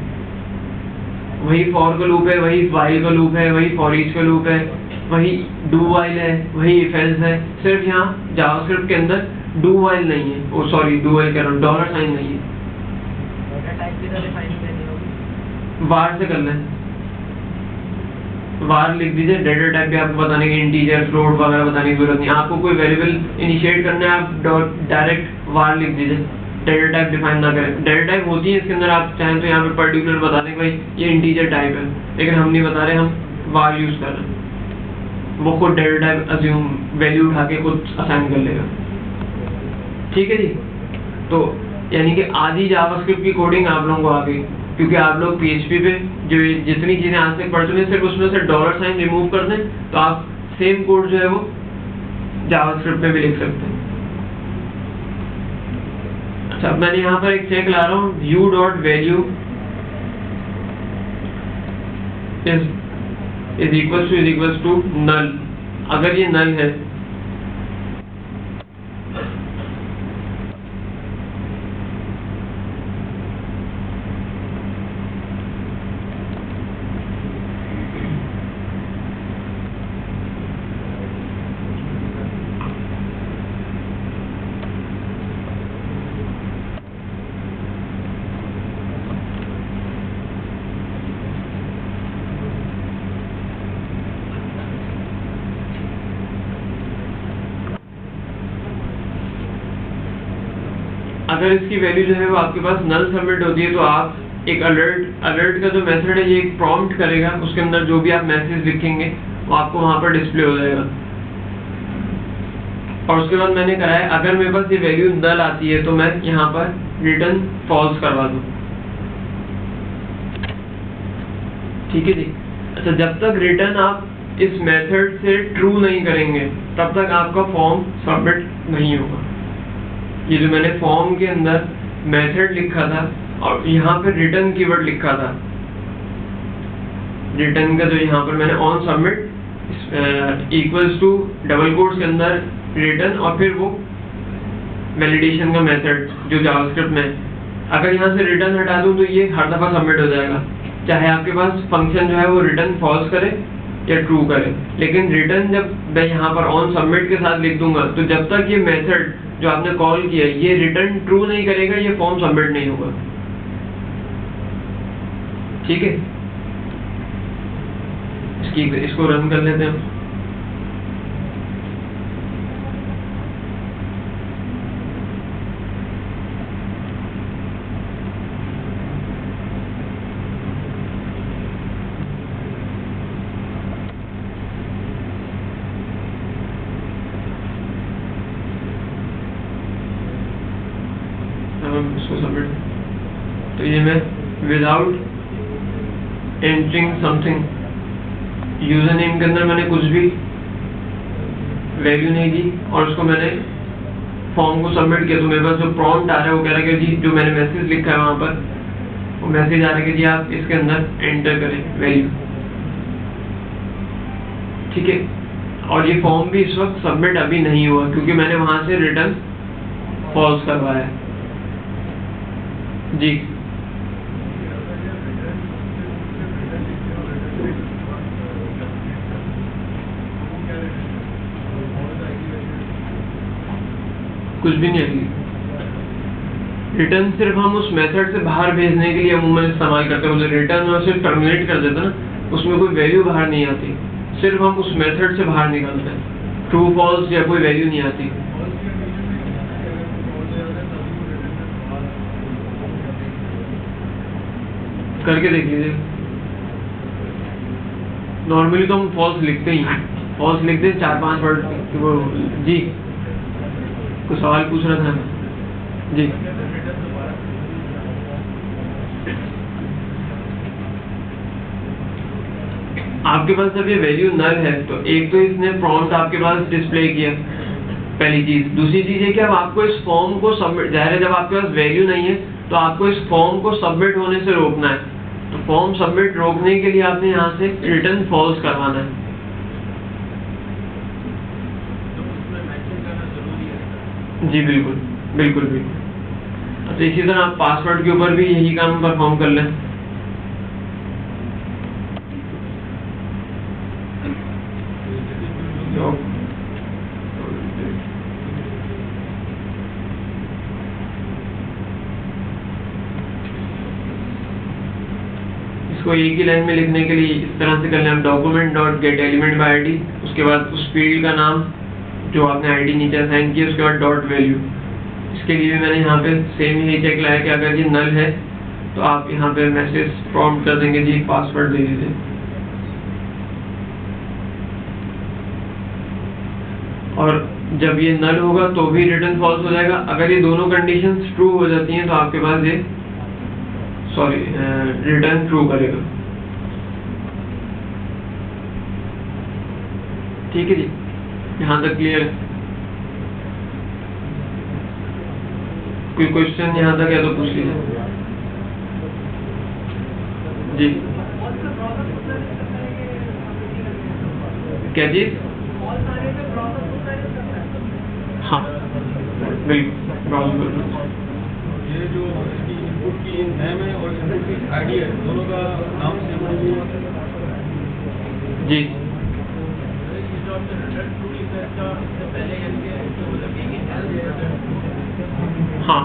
वही फॉर का लूप है, वही व्हाइल का लूप है, वही फॉर ईच का लूप है, वही डू व्हाइल है, वही इफ एल्स है। सिर्फ यहाँ जावास्क्रिप्ट के अंदर डू व्हाइल नहीं है, ओ सॉरी डू व्हाइल कह रहा हूँ, डॉलर साइन नहीं है। वार से कर लें, वार लिख दीजिए। डेटा टाइप भी आपको बताने के इंटीजर, फ्लोट वगैरह बताने की जरूरत नहीं। आपको कोई वेरिएबल इनिशिएट करना है, आप डायरेक्ट वार लिख दीजिए, डेटा टाइप डिफाइन ना करें। डेटा टाइप होती है इसके अंदर, आप चाहें तो यहाँ पे पर्टिकुलर बता दें भाई ये इंटीजर टाइप है, लेकिन हम नहीं बता रहे, हम वार यूज कर रहे हैं। वो खुद डेटा टाइप अज्यूम वैल्यू उठा के खुद असाइन कर लेगा। ठीक है जी। तो यानी कि आधी जावास्क्रिप्ट की कोडिंग आप लोगों को आ गई, क्योंकि आप लोग PHP पे जो जितनी चीज़ें आज तक पढ़ चुके हैं सिर्फ उसमें से $साइन रिमूव कर दें तो आप सेम कोड जो है वो जावास्क्रिप्ट में भी लिख सकते हैं। अच्छा, अब मैंने यहाँ पर एक चेक ला रहा हूँ, view.value is equals to null। अगर ये null है अगर इसकी वैल्यू जो है वो आपके पास नल सबमिट होती है तो आप एक अलर्ट का जो मेथड है ये एक प्रॉम्प्ट करेगा, उसके अंदर जो भी आप मैसेज लिखेंगे वो आपको वहां पर डिस्प्ले हो जाएगा। और उसके बाद मैंने करा है अगर मेरे पास ये वैल्यू नल आती है तो मैं यहाँ पर रिटर्न फॉल्स करवा दूँ। ठीक है जी। अच्छा, जब तक रिटर्न आप इस मेथड से ट्रू नहीं करेंगे तब तक आपका फॉर्म सबमिट नहीं होगा। ये जो मैंने फॉर्म के अंदर मेथड लिखा था और यहाँ पे रिटर्न कीवर्ड लिखा था, रिटर्न का जो यहाँ पर मैंने on submit equals to double quotes के अंदर रिटर्न और फिर वो वैलिडेशन का मेथड जो जावास्क्रिप्ट में, अगर यहाँ से रिटर्न हटा दूँ तो ये हर दफा सबमिट हो जाएगा, चाहे आपके पास फंक्शन जो है वो रिटर्न फॉल्स करे या ट्रू करे। लेकिन रिटर्न जब मैं यहाँ पर ऑन सबमिट के साथ लिख दूंगा तो जब तक ये मेथड जो आपने कॉल किया ये रिटर्न ट्रू नहीं करेगा ये फॉर्म सबमिट नहीं होगा। ठीक है, इसको रन कर लेते हैं। इसको सबमिट, तो ये मैं without entering something, user name के अंदर मैंने कुछ भी वैल्यू नहीं दी और उसको मैंने फॉर्म को सबमिट किया तो मेरे पास जो प्रॉम्प्ट आ रहा है वो कह रहा है कि जी जो मैंने मैसेज लिखा है वहां पर वो मैसेज आ रहा है कि जी आप इसके अंदर एंटर करें वैल्यू। ठीक है, और ये फॉर्म भी इस वक्त सबमिट अभी नहीं हुआ क्योंकि मैंने वहां से रिटर्न फॉल्स करवाया है जी। कुछ भी नहीं आएगी। रिटर्न सिर्फ हम उस मेथड से बाहर भेजने के लिए अमूमन इस्तेमाल करते हैं। रिटर्न और सिर्फ टर्मिनेट कर देते ना, उसमें कोई वैल्यू बाहर नहीं आती, सिर्फ हम उस मेथड से बाहर निकलते हैं, ट्रू फॉल्स या कोई वैल्यू नहीं आती। करके देख लीजिए। नॉर्मली तो हम फॉल्स लिखते ही, फॉल्स लिखते हैं 4-5 वर्ड। वो जी कुछ सवाल पूछ रहा था जी। आपके पास जब ये वैल्यू नल है तो एक तो इसने प्रॉम्प्ट आपके पास डिस्प्ले किया, पहली चीज। दूसरी चीज है कि अब आपको इस फॉर्म को सबमिट, जाहिर है जब आपके पास वैल्यू नहीं है तो आपको इस फॉर्म को सबमिट होने से रोकना है। तो फॉर्म सबमिट रोकने के लिए आपने यहाँ से रिटर्न फॉल्स करवाना है। जी बिल्कुल बिल्कुल बिल्कुल। अच्छा, इसी तरह आप पासवर्ड के ऊपर भी यही काम परफॉर्म कर लें। इसको एक ही लाइन में लिखने के लिए इस तरह से कर लें हम, document.getElementById, उसके बाद उस फील्ड का नाम जो आपने आईडी नीचे असाइन किया, उसके बाद डॉट वैल्यू। इसके लिए भी मैंने यहाँ पे सेम ही चेक लाया कि अगर ये नल है तो आप यहाँ पे मैसेज प्रॉम्प्ट कर देंगे जी पासवर्ड दे दीजिए। और जब ये नल होगा तो भी रिटर्न फॉल्स हो जाएगा। अगर ये दोनों कंडीशंस ट्रू हो जाती हैं तो आपके पास ये रिटर्न ट्रू करेगा। ठीक है जी, यहाँ तक क्लियर है? कोई क्वेश्चन यहाँ तक है तो पूछ लीजिए। जी क्या चीज? हाँ बिल्कुल। ये जो इसकी इनपुट की नेम है और इनपुट की आईडी है, दोनों का नाम सेम होना चाहिए। जी हाँ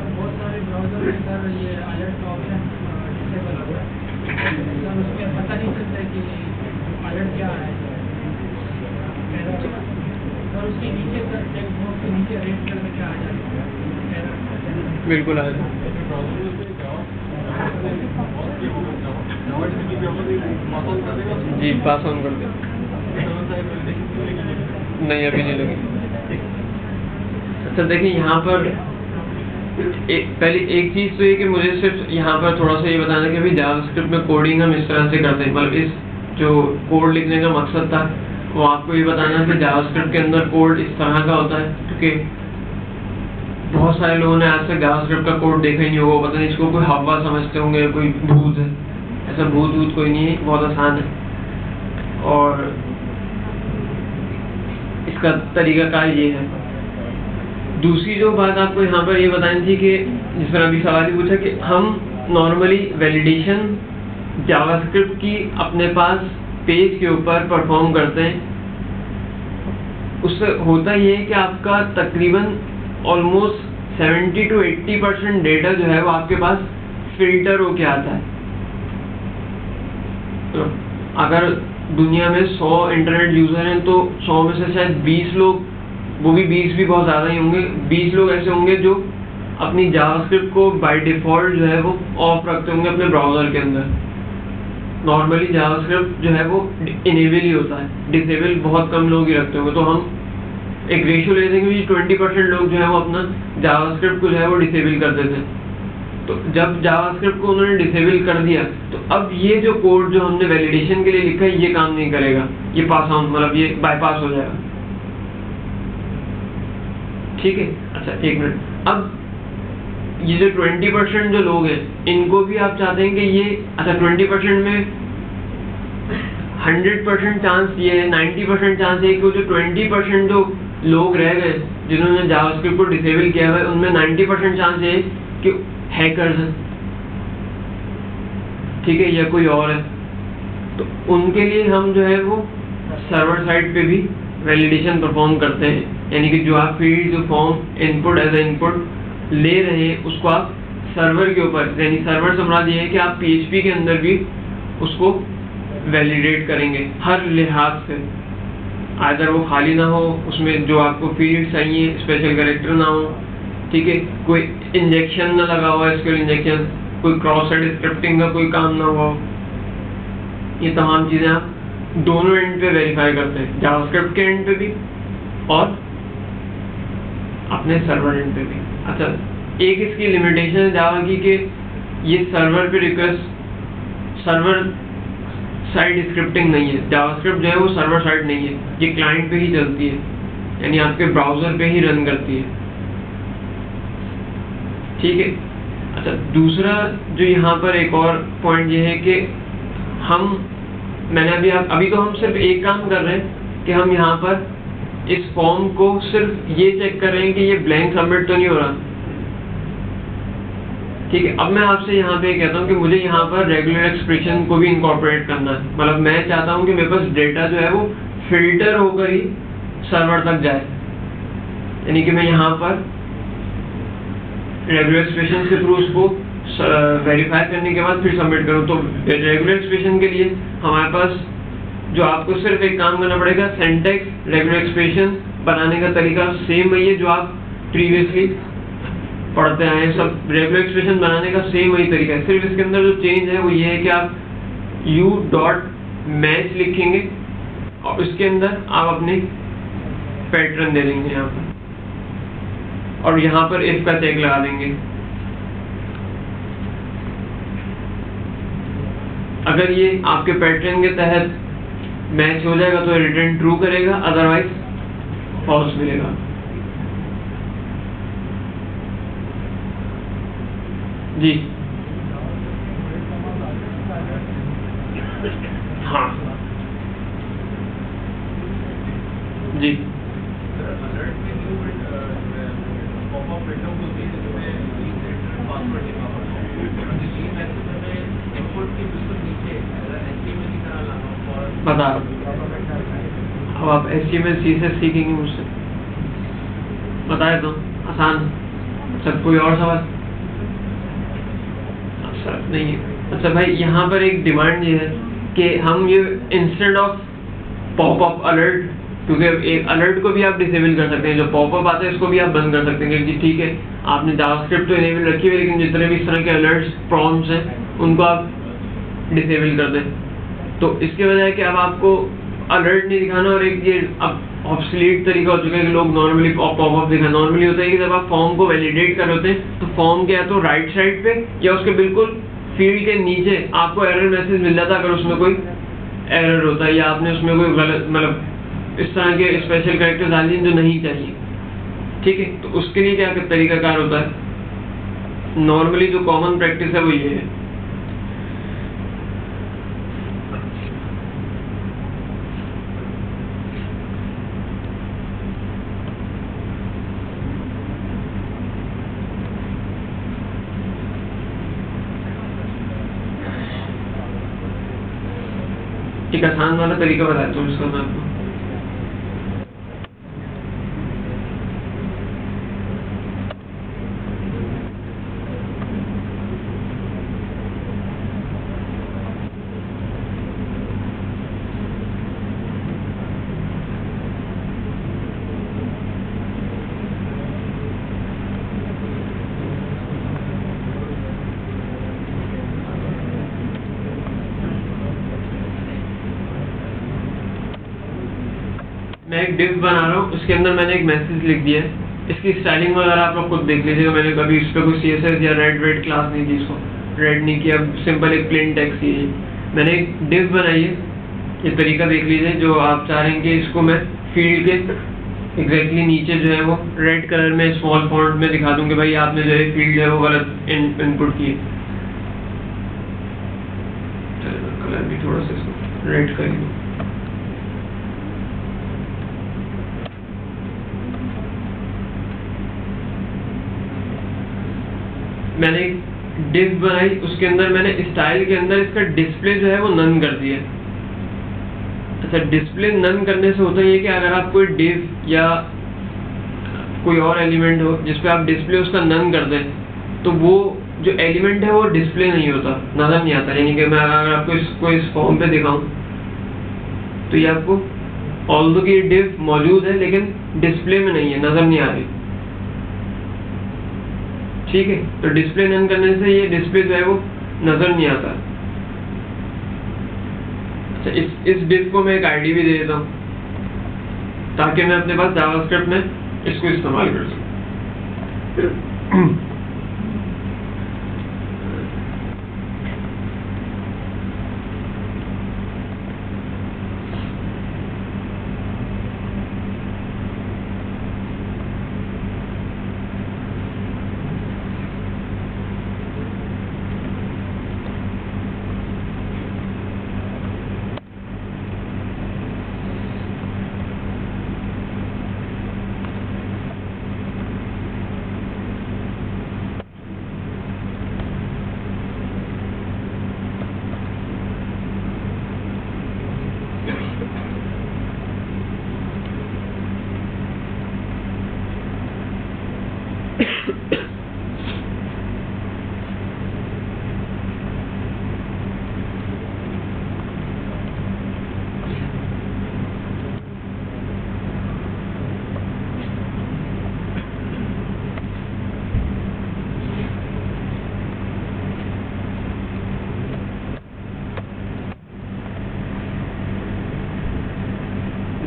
बहुत सारे ब्राउज़र में सर ये अलर्ट का ऑप्शन डिसेबल हो है, सर उसमें पता नहीं चलता है कि अलर्ट क्या है सर। उसके नीचे सर टेक्स्ट बॉक्स के नीचे रेड कलर में क्या आ जाता है? बिल्कुल आ जाए। जी पास ऑन कर दे। नहीं अभी नहीं लगी। अच्छा देखिए यहाँ पर पहले एक चीज़ तो ये कि मुझे सिर्फ यहाँ पर थोड़ा सा ये बताना कि अभी जावास्क्रिप्ट में कोडिंग हम इस तरह से करते हैं, मतलब इस जो कोड लिखने का मकसद था वो आपको ये बताना है कि जावास्क्रिप्ट के अंदर कोड इस तरह का होता है, क्योंकि बहुत सारे लोगों ने आज तक जावास्क्रिप्ट का कोड देखा ही नहीं होगा, पता नहीं इसको कोई हवा समझते होंगे, कोई भूत है। ऐसा भूत कोई नहीं है, बहुत आसान है और इसका तरीकाकार ये है। दूसरी जो बात आपको यहाँ पर ये बतानी थी कि जिस तरह अभी सवाल ही पूछा कि हम नॉर्मली वैलिडेशन जावास्क्रिप्ट की अपने पास पेज के ऊपर परफॉर्म करते हैं। उससे होता ये है कि आपका तकरीबन ऑलमोस्ट 70 to 80% डेटा जो है वो आपके पास फिल्टर होके आता है। तो अगर दुनिया में 100 इंटरनेट यूजर हैं तो 100 में से शायद 20 लोग, वो भी 20 भी बहुत ज़्यादा ही होंगे, 20 लोग ऐसे होंगे जो अपनी जावास्क्रिप्ट को बाय डिफ़ॉल्ट जो है वो ऑफ रखते होंगे अपने ब्राउज़र के अंदर। नॉर्मली जावास्क्रिप्ट जो है वो इनेबल ही होता है, डिसेबल बहुत कम लोग ही रखते होंगे। तो हम एक रेशियो ले देंगे कि 20% लोग जो है वो अपना जावास्क्रिप्ट को जो है वो डिसेबल कर देते हैं। तो जब जावास्क्रिप्ट को उन्होंने डिसेबल कर दिया तो अब ये जो कोड जो हमने वैलिडेशन के लिए लिखा है ये काम नहीं करेगा, ये पास आउट मतलब ये बाईपास हो जाएगा। ठीक है, अच्छा एक मिनट। अब ये जो 20% जो लोग हैं इनको भी आप चाहते हैं कि ये, अच्छा 20% में 100% चांस ये है, 90% चांस है कि वो जो 20% जो लोग रह गए जिन्होंने जावास्क्रिप्ट को डिसेबल किया है उनमें 90% चांस है कि हैकर्स हैं, ठीक है, या कोई और है। तो उनके लिए हम जो है वो सर्वर साइड पे भी वैलिडेशन परफॉर्म करते हैं, यानी कि जो आप फील्ड जो form input as a input ले रहे हैं उसको आप सर्वर के ऊपर, यानी सर्वर से मुराद ये है कि आप PHP के अंदर भी उसको वैलिडेट करेंगे हर लिहाज से। अगर वो खाली ना हो, उसमें जो आपको फील्ड चाहिए स्पेशल कैरेक्टर ना हो, ठीक है, कोई इंजेक्शन ना लगा हुआ, SQL इंजेक्शन, कोई क्रॉस साइट स्क्रिप्टिंग का कोई काम ना हुआ, ये तमाम चीज़ें आप दोनों एंड पे वेरीफाई करते हैं, जावास्क्रिप्ट के एंड पे भी और अपने सर्वर एंड पे भी। अच्छा एक इसकी लिमिटेशन है जावा की कि ये सर्वर पे रिक्वेस्ट, सर्वर साइड स्क्रिप्टिंग नहीं है। जावास्क्रिप्ट जो है वो सर्वर साइड नहीं है, ये क्लाइंट पे ही चलती है, यानी आपके ब्राउजर पे ही रन करती है। ठीक है, अच्छा दूसरा जो यहाँ पर एक और पॉइंट ये है कि मैंने अभी तो हम सिर्फ एक काम कर रहे हैं कि हम यहाँ पर इस फॉर्म को सिर्फ ये चेक कर रहे हैं कि ये ब्लैंक सबमिट तो नहीं हो रहा। ठीक है, अब मैं आपसे यहाँ पे कहता हूँ कि मुझे यहाँ पर रेगुलर एक्सप्रेशन को भी इनकॉर्पोरेट करना है, मतलब मैं चाहता हूँ कि मेरे पास डेटा जो है वो फिल्टर होकर ही सर्वर तक जाए, यानी कि मैं यहाँ पर रेगुलर एक्सप्रेशन के थ्रू उसको वेरीफाई करने के बाद फिर सबमिट करूँ। तो रेगुलर एक्सप्रेशन के लिए हमारे पास जो आपको सिर्फ एक काम करना पड़ेगा, सिंटैक्स रेगुलर एक्सप्रेशन बनाने का तरीका सेम वही है जो आप प्रीवियसली पढ़ते आए हैं, सब रेगुलर एक्सप्रेशन बनाने का सेम वही तरीका है। सिर्फ इसके अंदर जो चेंज है वो ये है कि आप u.match लिखेंगे और उसके अंदर आप अपने पैटर्न दे देंगे यहाँ पर, और यहाँ पर इफ का चेक लगा देंगे। अगर ये आपके पैटर्न के तहत मैच हो जाएगा तो रिटर्न ट्रू करेगा, अदरवाइज फॉल्स मिलेगा। जी हाँ जी बता रहा हूँ। अब आप HTML CSS सीखेंगे मुझसे, बताए तो आसान। अच्छा कोई और सवाल? अच्छा नहीं है। अच्छा भाई यहाँ पर एक डिमांड ये है कि हम ये इंस्टेड ऑफ पॉपअप अलर्ट, क्योंकि एक अलर्ट को भी आप डिसेबल कर सकते हैं, जो पॉपअप आता है इसको भी आप बंद कर सकते हैं कि ठीक है आपने जावास्क्रिप्ट तो इनेबल रखी हुई है, लेकिन जितने भी इस तरह के अलर्ट्स प्रॉम्प्ट्स हैं उनको आप डिसेबल कर दें। तो इसके वजह है कि अब आपको अलर्ट नहीं दिखाना, और एक ये अब ऑब्सलीट तरीका हो चुका है कि लोग नॉर्मली पॉपअप दिखा। नॉर्मली होता है कि जब आप फॉर्म को वैलिडेट कर रहे होते हैं तो फॉर्म के या तो राइट साइड पे या उसके बिल्कुल फील्ड के नीचे आपको एरर मैसेज मिल जाता है अगर उसमें कोई एरर होता है या आपने उसमें कोई गलत मतलब इस तरह के स्पेशल कैरेक्टर डाल दिए जो नहीं चाहिए। ठीक है, तो उसके लिए क्या तरीकाकार होता है, नॉर्मली जो कॉमन प्रैक्टिस है वो ये है। एक आसान वाला तरीका बताता हूँ इसका मैं आपको। मैं एक डिव बना रहा हूँ, उसके अंदर मैंने एक मैसेज लिख दिया है। इसकी स्टाइलिंग वगैरह आप लोग खुद देख लीजिएगा। मैंने कभी इस पर कोई CSS या रेड क्लास नहीं दी, इसको रेड नहीं किया, सिंपल एक प्लेन टेक्स्ट ही है। मैंने एक डिव बनाई है, ये तरीका देख लीजिए। जो आप चाह रहे हैं कि इसको मैं फील्ड के एग्जैक्टली नीचे जो है वो रेड कलर में स्मॉल फॉन्ट में दिखा दूँ कि भाई आपने जो है फील्ड है वो गलत इनपुट की। कलर भी थोड़ा सा इसको रेड कर दूँ। मैंने एक डिव बनाई, उसके अंदर मैंने स्टाइल के अंदर इसका डिस्प्ले जो है वो नन कर दिया। अच्छा, डिस्प्ले नन करने से होता है कि अगर आप कोई डिव या कोई और एलिमेंट हो जिस पे आप डिस्प्ले उसका नन कर दें तो वो जो एलिमेंट है वो डिस्प्ले नहीं होता, नजर नहीं आता। यानी कि मैं अगर आपको इसको इस फॉर्म पे दिखाऊं तो ये आपको ऑल्दो कि डिव मौजूद है लेकिन डिस्प्ले में नहीं है, नजर नहीं आ रही। ठीक है, तो डिस्प्ले नन करने से ये डिस्प्ले जो है वो नजर नहीं आता। अच्छा, इस डिव को मैं एक आईडी भी दे देता हूँ ताकि मैं अपने पास जावास्क्रिप्ट में इसको इस्तेमाल कर सकूं।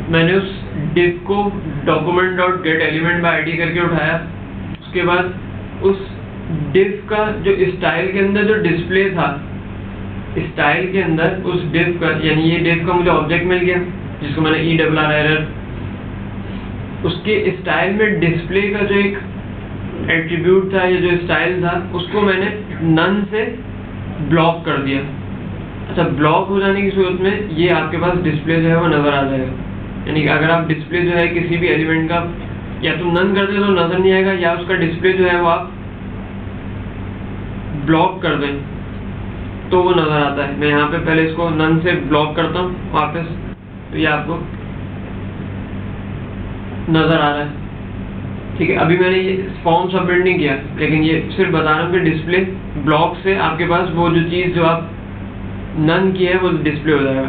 मैंने उस div को document.getElementById करके उठाया। उसके बाद उस div का जो स्टाइल के अंदर जो डिस्प्ले था, स्टाइल के अंदर उस div का, यानी ये div का मुझे ऑब्जेक्ट मिल गया जिसको मैंने ERR, उसके स्टाइल में डिस्प्ले का जो एक एट्रीब्यूट था या जो स्टाइल था उसको मैंने नन से ब्लॉक कर दिया। अच्छा, ब्लॉक हो जाने की सूरत में ये आपके पास डिस्प्ले जो है वो नज़र आ जाएगा। यानी कि अगर आप डिस्प्ले जो है किसी भी एलिमेंट का या तो नन कर दें तो नज़र नहीं आएगा, या उसका डिस्प्ले जो है वो आप ब्लॉक कर दें तो वो नज़र आता है। मैं यहाँ पे पहले इसको नन से ब्लॉक करता हूँ वापस, तो ये आपको नज़र आ रहा है। ठीक है, अभी मैंने ये फॉर्म सबमिट नहीं किया, लेकिन ये सिर्फ बता रहा हूँ कि डिस्प्ले ब्लॉक से आपके पास वो जो चीज़ जो आप नन की है वो डिस्प्ले हो जाएगा।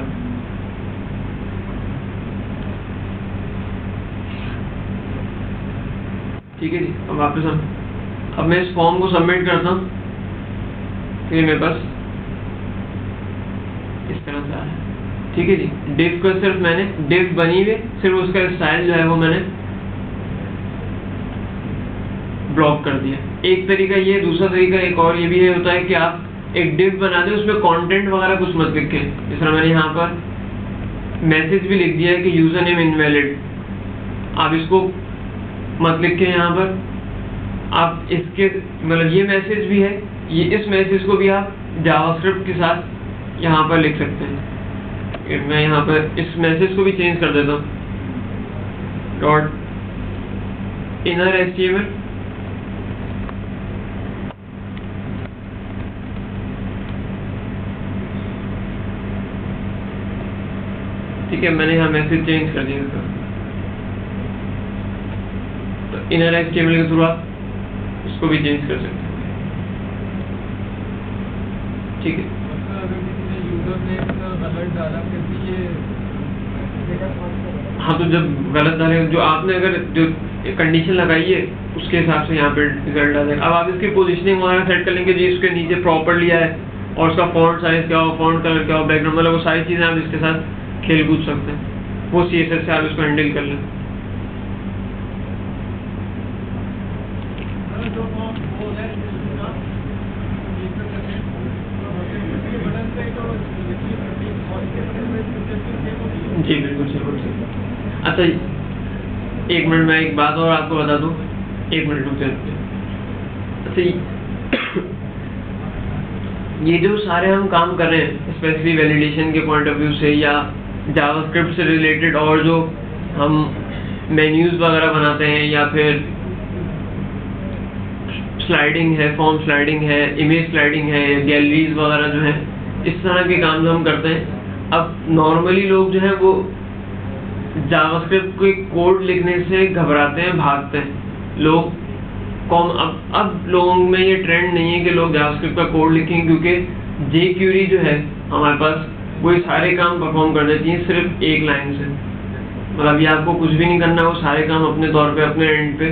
ठीक है जी, अब वापस अब मैं इस फॉर्म को सबमिट करता हूँ, तो ये मेरे पास इस तरह से आ रहा है। ठीक है जी, डिव का सिर्फ मैंने डिव बनी हुई, सिर्फ उसका स्टाइल जो है वो मैंने ब्लॉक कर दिया। एक तरीका ये, दूसरा तरीका एक और ये भी है होता है कि आप एक डिव बना दें, उसमें कंटेंट वगैरह कुछ मत लिखें। जिस तरह मैंने यहाँ पर मैसेज भी लिख दिया है कि यूजर नेम इनवैलिड, आप इसको मत लिखें यहाँ पर। आप इसके मतलब ये मैसेज भी है, ये इस मैसेज को भी आप जावास्क्रिप्ट के साथ यहाँ पर लिख सकते हैं। मैं यहाँ पर इस मैसेज को भी चेंज कर देता हूँ, .innerHTML, ठीक है, मैंने यहाँ मैसेज चेंज कर दिया इसका। तो innerHTML के थ्रू आप इसको भी चेंज कर सकते हैं। ठीक है, अगर किसी ने यूजर नेम गलत डाला फिर भी ये हाँ, तो जब गलत डाले, जो आपने अगर जो कंडीशन लगाई है उसके हिसाब से यहाँ पे रिजल्ट आ जाएगा। अब आप इसकी पोजीशनिंग वगैरह सेट कर लेंगे जी, इसके नीचे प्रॉपर लिया है और उसका फॉन्ट साइज क्या हो, फॉन्ट कलर क्या हो, बैकग्राउंड, मतलब वो सारी चीज़ें आप इसके साथ खेल कूद सकते हैं। वो CSS से आप इसको हैंडल कर लें। जी बिल्कुल सही। अच्छा, एक मिनट में एक बात और आपको बता दूं, एक मिनट रुक जाते। अच्छा, ये जो सारे हम काम कर रहे हैं स्पेशली वैलिडेशन के पॉइंट ऑफ व्यू से या जावास्क्रिप्ट से रिलेटेड, और जो हम मेन्यूज वगैरह बनाते हैं या फिर स्लाइडिंग है, फॉर्म स्लाइडिंग है, इमेज स्लाइडिंग है, गैलरीज वगैरह जो है, इस तरह के काम जो हम करते हैं। अब नॉर्मली लोग जो है वो जावास्क्रिप्ट कोई कोड लिखने से घबराते हैं, भागते हैं लोग। अब लोगों में ये ट्रेंड नहीं है कि लोग जावास्क्रिप्ट का कोड लिखें, क्योंकि jQuery जो है हमारे पास वो सारे काम परफॉर्म कर देती है सिर्फ एक लाइन से। मतलब ये आपको कुछ भी नहीं करना, वो सारे काम अपने तौर पे अपने एंड पे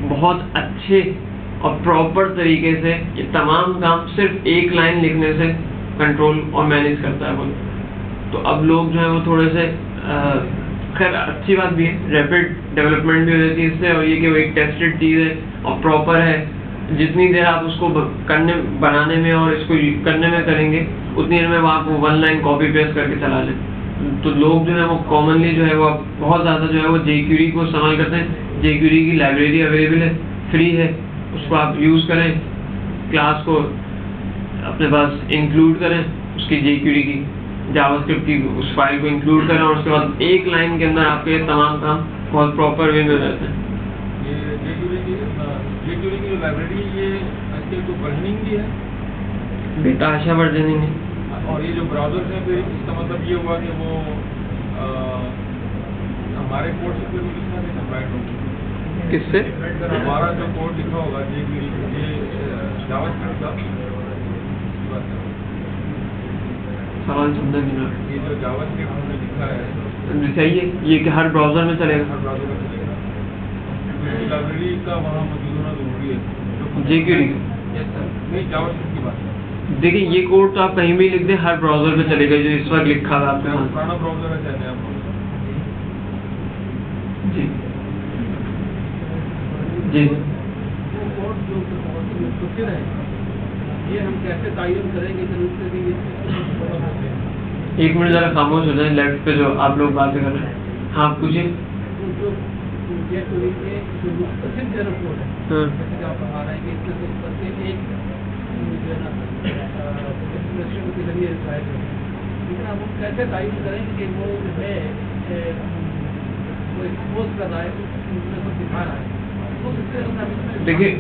बहुत अच्छे और प्रॉपर तरीके से ये तमाम काम सिर्फ एक लाइन लिखने से कंट्रोल और मैनेज करता है वो। तो अब लोग जो है वो थोड़े से खैर अच्छी बात भी है, रैपिड डेवलपमेंट भी हो जाती है इससे, और ये कि वो एक टेस्टेड चीज़ है और प्रॉपर है। जितनी देर आप उसको बनाने में और इसको करने में करेंगे, उतनी देर में वो आपको वन लाइन कॉपी पेस्ट करके चला लें। तो लोग जो है वो कॉमनली जो है वो बहुत ज़्यादा जो है वो jQuery को इस्तेमाल करते हैं। jQuery की लाइब्रेरी अवेलेबल है, फ्री है, उसको आप यूज़ करें, क्लास को अपने पास इंक्लूड करें, उसकी jQuery की जावास्क्रिप्ट की उस फाइल को इंक्लूड करें, और उसके बाद एक लाइन के अंदर आपके तमाम काम बहुत प्रॉपर वे में हो जाते हैं। ये jQuery की लाइब्रेरी, ये इसके तो वर्जनिंग भी है, बेटा आशा वर्जनिंग है। और ये जो ब्राउजर है, फिर इसका मतलब ये हुआ कि वो हमारे कोड से फिर कितना भी सेपरेट होगा। किससे? हमारा जो कोड लिखा होगा jQuery, ये जावास्क्रिप्ट का सवाल समझा नहीं मैं। ये जो जावास्क्रिप्ट हमने लिखा है सही है, ये कि हर ब्राउजर में चलेगा, हर ब्राउज़र में चलेगा, लाइब्रेरी का वहाँ मौजूद होना जरूरी है। jQuery नहीं, जावास्क्रिप्ट की बात है। देखिए ये कोड तो आप कहीं भी लिख दें, हर ब्राउजर पे चलेगा, जो इस वक्त लिखा है आपके साथ। पुराना ब्राउज़र है चाहे नया ब्राउज़र, जी जी वो कोड जो मुश्किल है, ये हम कैसे तयन करेंगे कि उससे भी एक मिनट ज़रा खामोश हो जाए, लेफ्ट पे जो आप लोग बातें कर रहे हैं। हाँ पूछिए। जो ये कोई के जो प्रसिद्ध जनक कोड है, हाँ जैसे आप बता रहे हैं कि इसमें से प्रत्येक एक जो है ना एक्सप्रेशन के जरिए ट्राई करें, लेकिन अब हम कैसे तयन करेंगे कि वो जो है वो एक्सपोज कर रहा है, उसमें कुछ दिखा रहा है, तो उससे हम देखिए,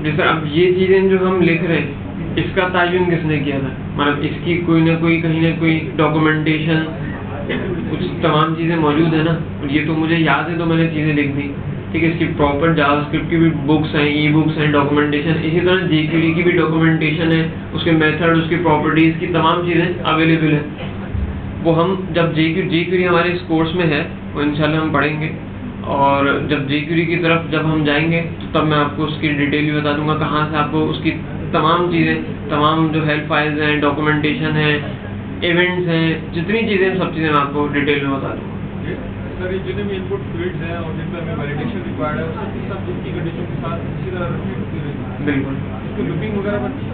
जैसे अब ये चीज़ें जो हम लिख रहे हैं, इसका तयन किसने किया था? मतलब इसकी कोई ना कोई कहीं ना कोई डॉक्यूमेंटेशन, कुछ तमाम चीज़ें मौजूद है ना। और ये तो मुझे याद है तो मैंने चीज़ें लिख दी, ठीक है। इसकी प्रॉपर जावास्क्रिप्ट की भी बुक्स हैं, ई बुक्स हैं, डॉक्यूमेंटेशन, इसी तरह jQuery की भी डॉक्यूमेंटेशन है, उसके मेथड, उसकी प्रॉपर्टीज़ की तमाम चीज़ें अवेलेबल है। वो हम जब jQuery हमारे इस कोर्स में है, वो इंशाल्लाह हम पढ़ेंगे, और जब jQuery की तरफ जब हम जाएंगे तो तब मैं आपको उसकी डिटेल भी बता दूंगा, कहाँ से आपको उसकी तमाम चीज़ें, तमाम जो हेल्प फाइल्स हैं, डॉक्यूमेंटेशन है, इवेंट्स हैं, जितनी चीज़ें, सब चीज़ें मैं आपको डिटेल में बता दूंगा। सर ये जितने भी इनपुट फील्ड्स हैं और जिन पर हमें वैलिडेशन रिक्वायर्ड है, उसकी सब जितनी कंडीशन के साथ इसी तरह रिपीट होती रहेगी। बिल्कुल इसको लूपिंग वगैरह बनती है?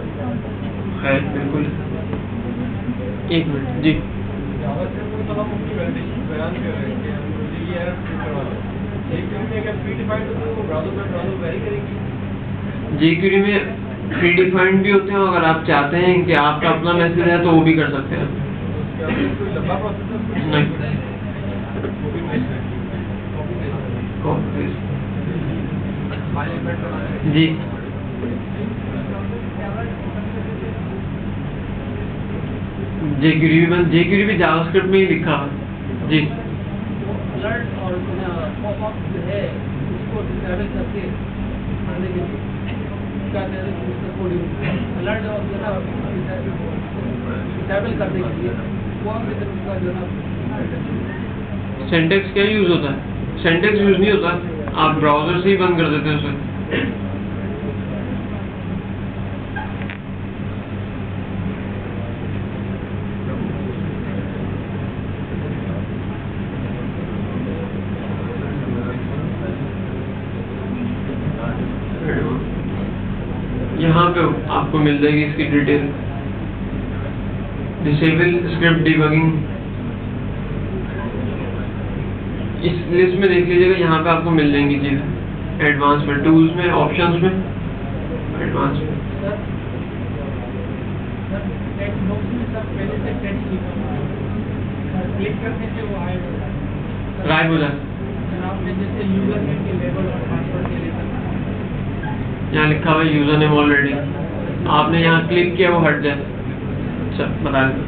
है, बिल्कुल। एक मिनट जी। जावास्क्रिप्ट में तो हम अपनी वैलिडेशन बयान कर रहे हैं कि हम मुझे ये एरर फिट करवा दें। jQuery में अगर प्रीडिफाइंड हो तो ब्राउज़र में ब्राउज़र वेरी करेगी। jQuery में प्रीडिफाइंड भी होते हैं, अगर आप चाहते हैं कि आपका अपना मैसेज है तो वो भी कर सकते हैं। उसके अंदर कोई लंबा प्रोसेस है? नहीं, कॉपी पेस्ट है। जी jQuery भी जावास्क्रिप्ट में ही लिखा है। जी अलर्ट और पॉपअप जो है उसको डिसेबल करके करने के लिए क्या कहते हैं उसका कोडिंग अलर्ट और जो है डिसेबल करने के लिए कौन से तरह का जो है सिंटैक्स क्या यूज़ होता है? सिंटैक्स यूज़ नहीं होता, आप ब्राउज़र से ही बंद कर देते हैं उसे। यहाँ पे आपको मिल जाएगी इसकी डिटेल। डिसेबल स्क्रिप्ट डिबगिंग, इस लिस्ट में देख लीजिएगा, यहाँ पे आपको मिल जाएंगी चीज़ें। एडवांस में, टूल्स में, ऑप्शंस में, एडवांस में। टेक्स्ट बॉक्स में सब पहले से टेक्स्ट लिखा हुआ है, क्लिक करने से वो आएगा गायब हो जाए। आपने जैसे यूजर नेम के लेबल और पासवर्ड के लिए यहाँ लिखा हुआ है यूजर नेम ऑलरेडी, आपने यहाँ क्लिक किया वो हट जाए। अच्छा बता दें।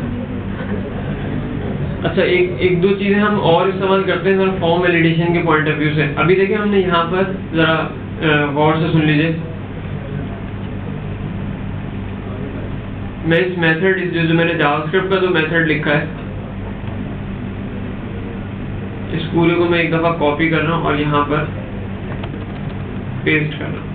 अच्छा एक दो चीज़ें हम और इस्तेमाल करते हैं सर फॉर्म वैलिडेशन के पॉइंट ऑफ व्यू से। अभी देखिए हमने यहाँ पर ज़रा गौर से सुन लीजिए। मैं इस मेथड जो मैंने जावास्क्रिप्ट का जो मेथड लिखा है, इस पूरे को मैं एक दफ़ा कॉपी कर रहा हूँ और यहाँ पर पेस्ट कर रहा हूँ।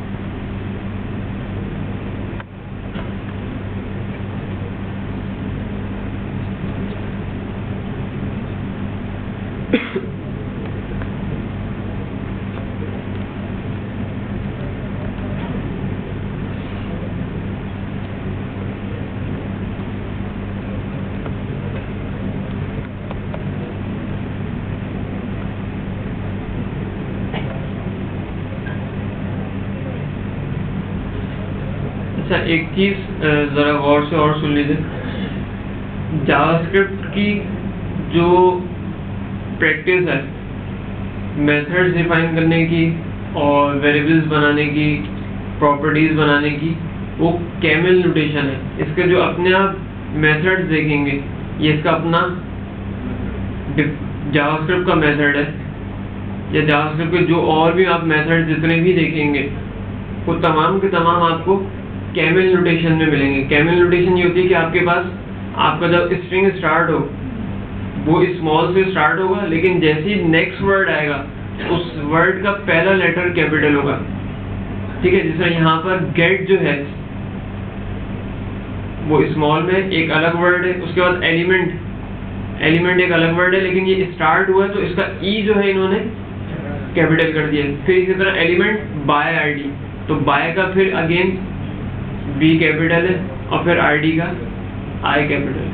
अच्छा एक चीज़ ज़रा गौर से और सुन लीजिए। जावास्क्रिप्ट की जो प्रैक्टिस है मेथड्स डिफाइन करने की और वेरिएबल्स बनाने की, प्रॉपर्टीज़ बनाने की, वो कैमल नोटेशन है। इसके जो अपने आप मेथड्स देखेंगे, ये इसका अपना जावास्क्रिप्ट का मेथड है, या जावास्क्रिप्ट के जो और भी आप मेथड जितने भी देखेंगे वो तमाम के तमाम आपको कैमल नोटेशन में मिलेंगे। कैमल नोटेशन ये होती है कि आपके पास आपका जब स्ट्रिंग स्टार्ट हो वो स्मॉल से स्टार्ट होगा, लेकिन जैसे ही नेक्स्ट वर्ड आएगा उस वर्ड का पहला लेटर कैपिटल होगा। ठीक है, जैसे यहाँ पर गेट जो है वो स्मॉल में एक अलग वर्ड है, उसके बाद एलिमेंट एक अलग वर्ड है, लेकिन ये स्टार्ट हुआ है तो इसका ई जो है इन्होंने कैपिटल कर दिया। फिर इसी तरह एलिमेंट बाय आईडी, तो बाय का फिर अगेन बी कैपिटल है और फिर आईडी का आई कैपिटल है।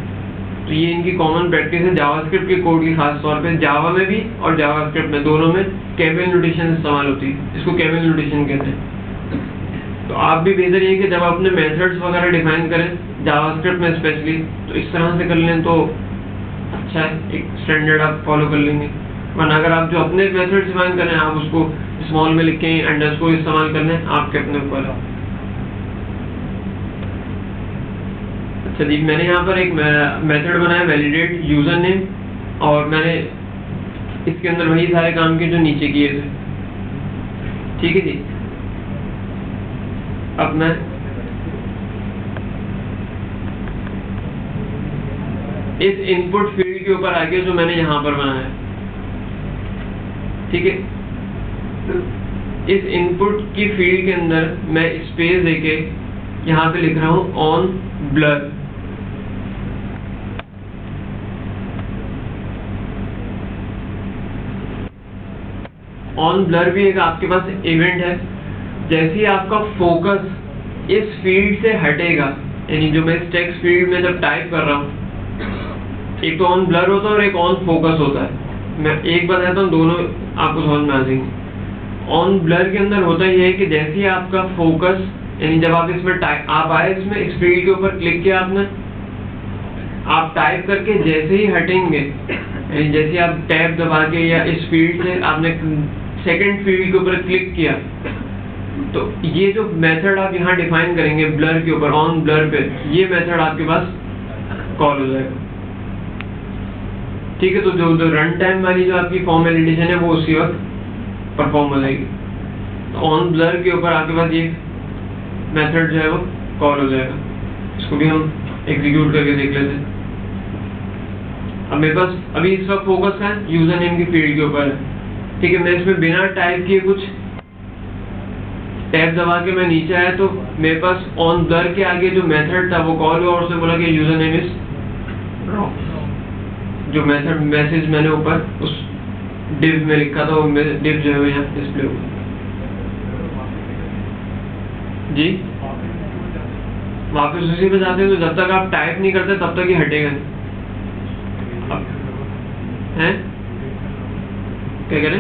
तो ये इनकी कॉमन प्रैक्टिस है जावास्क्रिप्ट के कोड की, खास तौर पे जावा में भी और जावास्क्रिप्ट में, दोनों में कैमेल नोटेशन इस्तेमाल होती है, इसको कैमेल नोटेशन कहते हैं। तो आप भी बेहतर ये कि जब अपने मेथड्स वगैरह डिफाइन करें जावास्क्रिप्ट में स्पेशली, तो इस तरह से कर लें तो अच्छा है, एक स्टैंडर्ड आप फॉलो कर लेंगे। वरना अगर आप जो अपने मेथड डिफाइन कर रहे हैं आप उसको स्मॉल में लिख के अंडरस्कोर इस्तेमाल कर लें, आपके अपने ऊपर। अच्छा जी, मैंने यहाँ पर एक मेथड बनाया वैलिडेट यूजर नेम, और मैंने इसके अंदर वही सारे काम किए जो नीचे किए थे। ठीक है जी, अब मैं इस इनपुट फील्ड के ऊपर आके जो मैंने यहाँ पर बनाया है, ठीक है, इस इनपुट की फील्ड के अंदर मैं स्पेस देके यहाँ पे लिख रहा हूँ ऑन ब्लर। ऑन ब्लर भी एक आपके पास इवेंट है। जैसे ही आपका फोकस इस फील्ड से हटेगा, यानी जो मैं इस टेक्स्ट फील्ड में जब टाइप कर रहा हूँ, एक तो ऑन ब्लर होता है और एक ऑन फोकस होता है। मैं एक बताता हूँ, दोनों आपको समझ में आ जाएंगे। ऑन ब्लर के अंदर होता यह है कि जैसे ही आपका फोकस, यानी जब आप इसमें आप आए इसमें इस फील्ड के ऊपर क्लिक किया आपने, आप टाइप करके जैसे ही हटेंगे, यानी जैसे आप टैब दबा के या इस फील्ड से आपने सेकंड फील्ड के ऊपर क्लिक किया, तो ये जो मेथड आप यहाँ डिफाइन करेंगे ब्लर के ऊपर, ऑन ब्लर पे, ये मेथड आपके पास कॉल हो जाएगा। ठीक है, तो जो रन टाइम वाली जो आपकी फॉर्म वैलिडेशन है वो उसी वक्त परफॉर्म हो जाएगी। तो ऑन ब्लर के ऊपर आपके पास ये मेथड जो है वो कॉल हो जाएगा। इसको भी हम एग्जीक्यूट करके देख लेते हैं। अब मेरे पास अभी इस वक्त फोकस है यूजर नेम की फील्ड के ऊपर है। ठीक है, मैं इसमें बिना टाइप किए कुछ टैब दबा के मैं नीचे आया, तो मेरे पास ऑन ब्लर के आगे जो मेथड था वो कॉल हुआ और उसने बोला कि यूजर नेम इज रॉन्ग। जो मेथड मैसेज मैंने ऊपर उस डिव में लिखा था, वो डिव जो है यहाँ डिस्प्ले हुआ। जी, वापस उसी पे जाते हैं, तो जब तक आप टाइप नहीं करते तब तक ये हटेगा नहीं। हैं क्या करें?